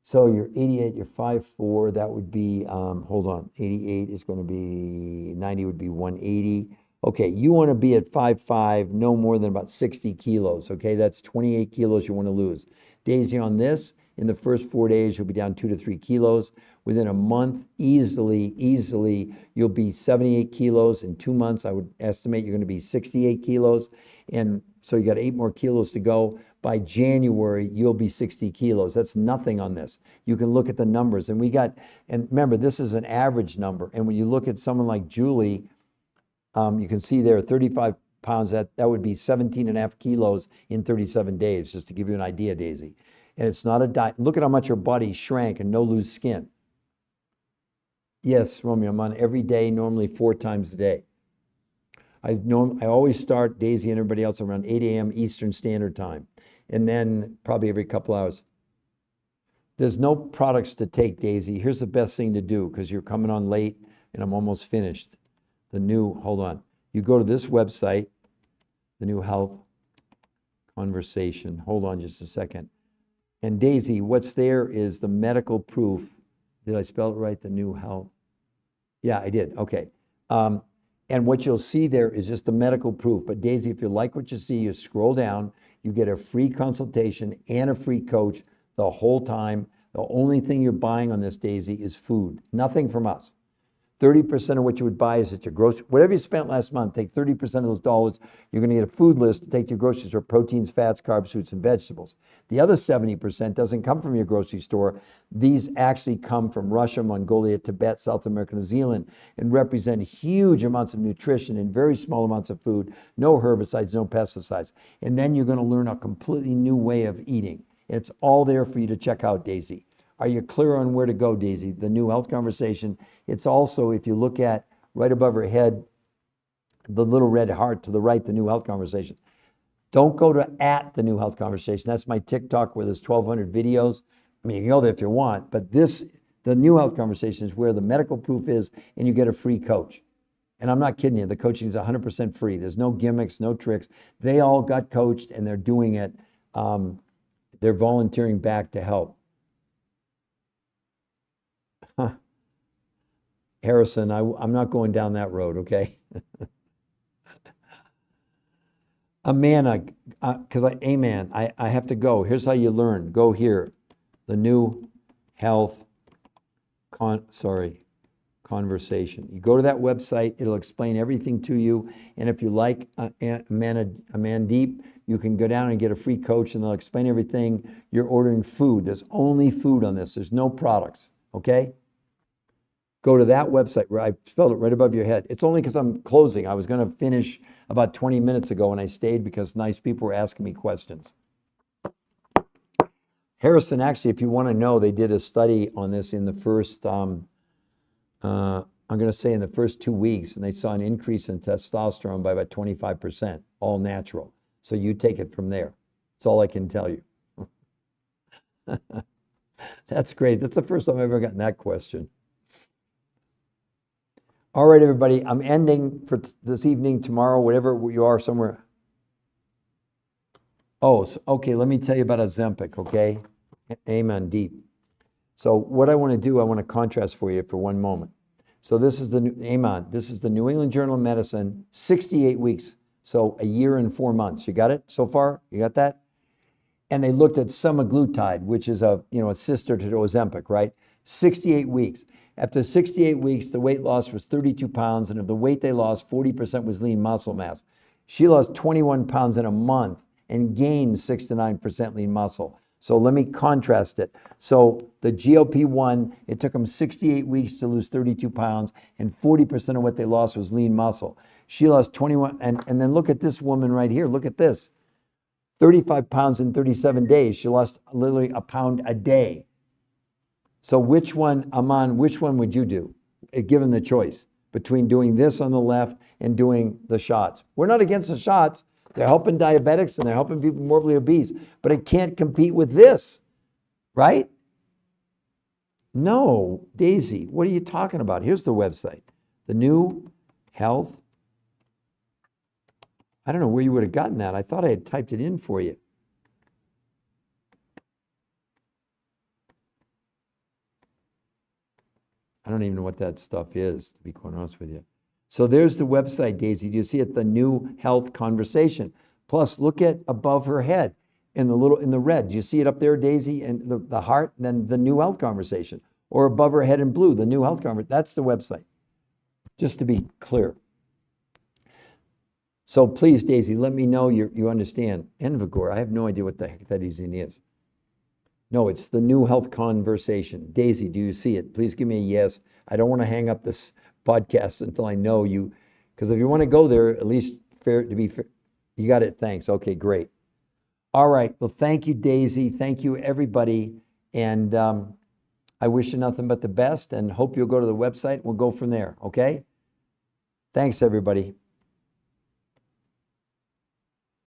so you're 88, you're 5'4", that would be, hold on, 88 is going to be, 90 would be 180. Okay, you want to be at 5'5", no more than about 60 kilos, okay? That's 28 kilos you want to lose. Daisy, on this, in the first 4 days, you'll be down 2 to 3 kilos. Within a month, easily, you'll be 78 kilos. In 2 months, I would estimate you're going to be 68 kilos. And so you got 8 more kilos to go. By January, you'll be 60 kilos. That's nothing on this. You can look at the numbers. And remember, this is an average number. And when you look at someone like Julie, you can see there 35 pounds, that would be 17 and a half kilos in 37 days, just to give you an idea, Daisy. And it's not a diet. Look at how much her body shrank and no loose skin. Yes, Romeo, I'm on every day, normally 4 times a day. I always start, Daisy and everybody else, around 8 a.m. Eastern Standard Time, and then probably every couple hours. There's no products to take, Daisy. Here's the best thing to do, because you're coming on late and I'm almost finished. Hold on. You go to this website, the New Health Conversation. Hold on just a second. And Daisy, what's there is the medical proof. Did I spell it right? The New Health. Yeah, I did. Okay. And what you'll see there is just the medical proof. But Daisy, if you like what you see, you scroll down, you get a free consultation and a free coach the whole time. The only thing you're buying on this, Daisy, is food. Nothing from us. 30% of what you would buy is at your grocery. Whatever you spent last month, take 30% of those dollars. You're going to get a food list to take to your grocery store: proteins, fats, carbs, fruits, and vegetables. The other 70% doesn't come from your grocery store. These actually come from Russia, Mongolia, Tibet, South America, New Zealand, and represent huge amounts of nutrition in very small amounts of food, no herbicides, no pesticides. And then you're going to learn a completely new way of eating. It's all there for you to check out, Daisy. Are you clear on where to go, Daisy? The New Health Conversation. It's also, if you look at right above her head, the little red heart to the right, the New Health Conversation. Don't go to @the New Health Conversation. That's my TikTok where there's 1,200 videos. I mean, you can go there if you want, but the New Health Conversation is where the medical proof is, and you get a free coach. And I'm not kidding you. The coaching is 100% free. There's no gimmicks, no tricks. They all got coached, and they're doing it. They're volunteering back to help. Harrison, I'm not going down that road, okay? Amanda, amen, I have to go. Here's how you learn. Go here. The New Health Conversation. You go to that website. It'll explain everything to you. And if you like Amandeep, you can go down and get a free coach, and they'll explain everything. You're ordering food. There's only food on this. There's no products, okay? Go to that website where I spelled it right above your head. It's only because I'm closing. I was going to finish about 20 minutes ago, and I stayed because nice people were asking me questions. Harrison, actually, if you want to know, they did a study on this in the first, I'm going to say in the first 2 weeks, and they saw an increase in testosterone by about 25%, all natural. So you take it from there. That's all I can tell you. That's great. That's the first time I've ever gotten that question. All right, everybody, I'm ending for this evening, tomorrow, whatever you are, somewhere. Oh, okay, let me tell you about Ozempic, okay? Amen, deep. So what I want to do, I want to contrast for you for one moment. So this is the New England Journal of Medicine, 68 weeks. So a year and 4 months. You got it so far? You got that? And they looked at semaglutide, which is a sister to Ozempic, right? 68 weeks. After 68 weeks, the weight loss was 32 pounds, and of the weight they lost, 40% was lean muscle mass. She lost 21 pounds in a month and gained 6 to 9% lean muscle. So let me contrast it. So the GLP-1, it took them 68 weeks to lose 32 pounds, and 40% of what they lost was lean muscle. She lost 21, and then look at this woman right here. Look at this. 35 pounds in 37 days. She lost literally a pound a day. So which one, Aman, which one would you do, given the choice between doing this on the left and doing the shots? We're not against the shots. They're helping diabetics and they're helping people morbidly obese, but it can't compete with this, right? No, Daisy, what are you talking about? Here's the website, the New Health. I don't know where you would have gotten that. I thought I had typed it in for you. I don't even know what that stuff is, to be quite honest with you. So there's the website, Daisy. Do you see it? The New Health Conversation. Plus, look at above her head in the red. Do you see it up there, Daisy? And the heart, and then the New Health Conversation. Or above her head in blue, the New Health Conversation. That's the website, just to be clear. So please, Daisy, let me know you understand. Envigor, I have no idea what the heck that is. No, it's the New Health Conversation. Daisy, do you see it? Please give me a yes. I don't want to hang up this podcast until I know you, because if you want to go there, at least you got it. Thanks. Okay, great. All right. Well, thank you, Daisy. Thank you, everybody. And I wish you nothing but the best and hope you'll go to the website. We'll go from there. Okay? Thanks, everybody.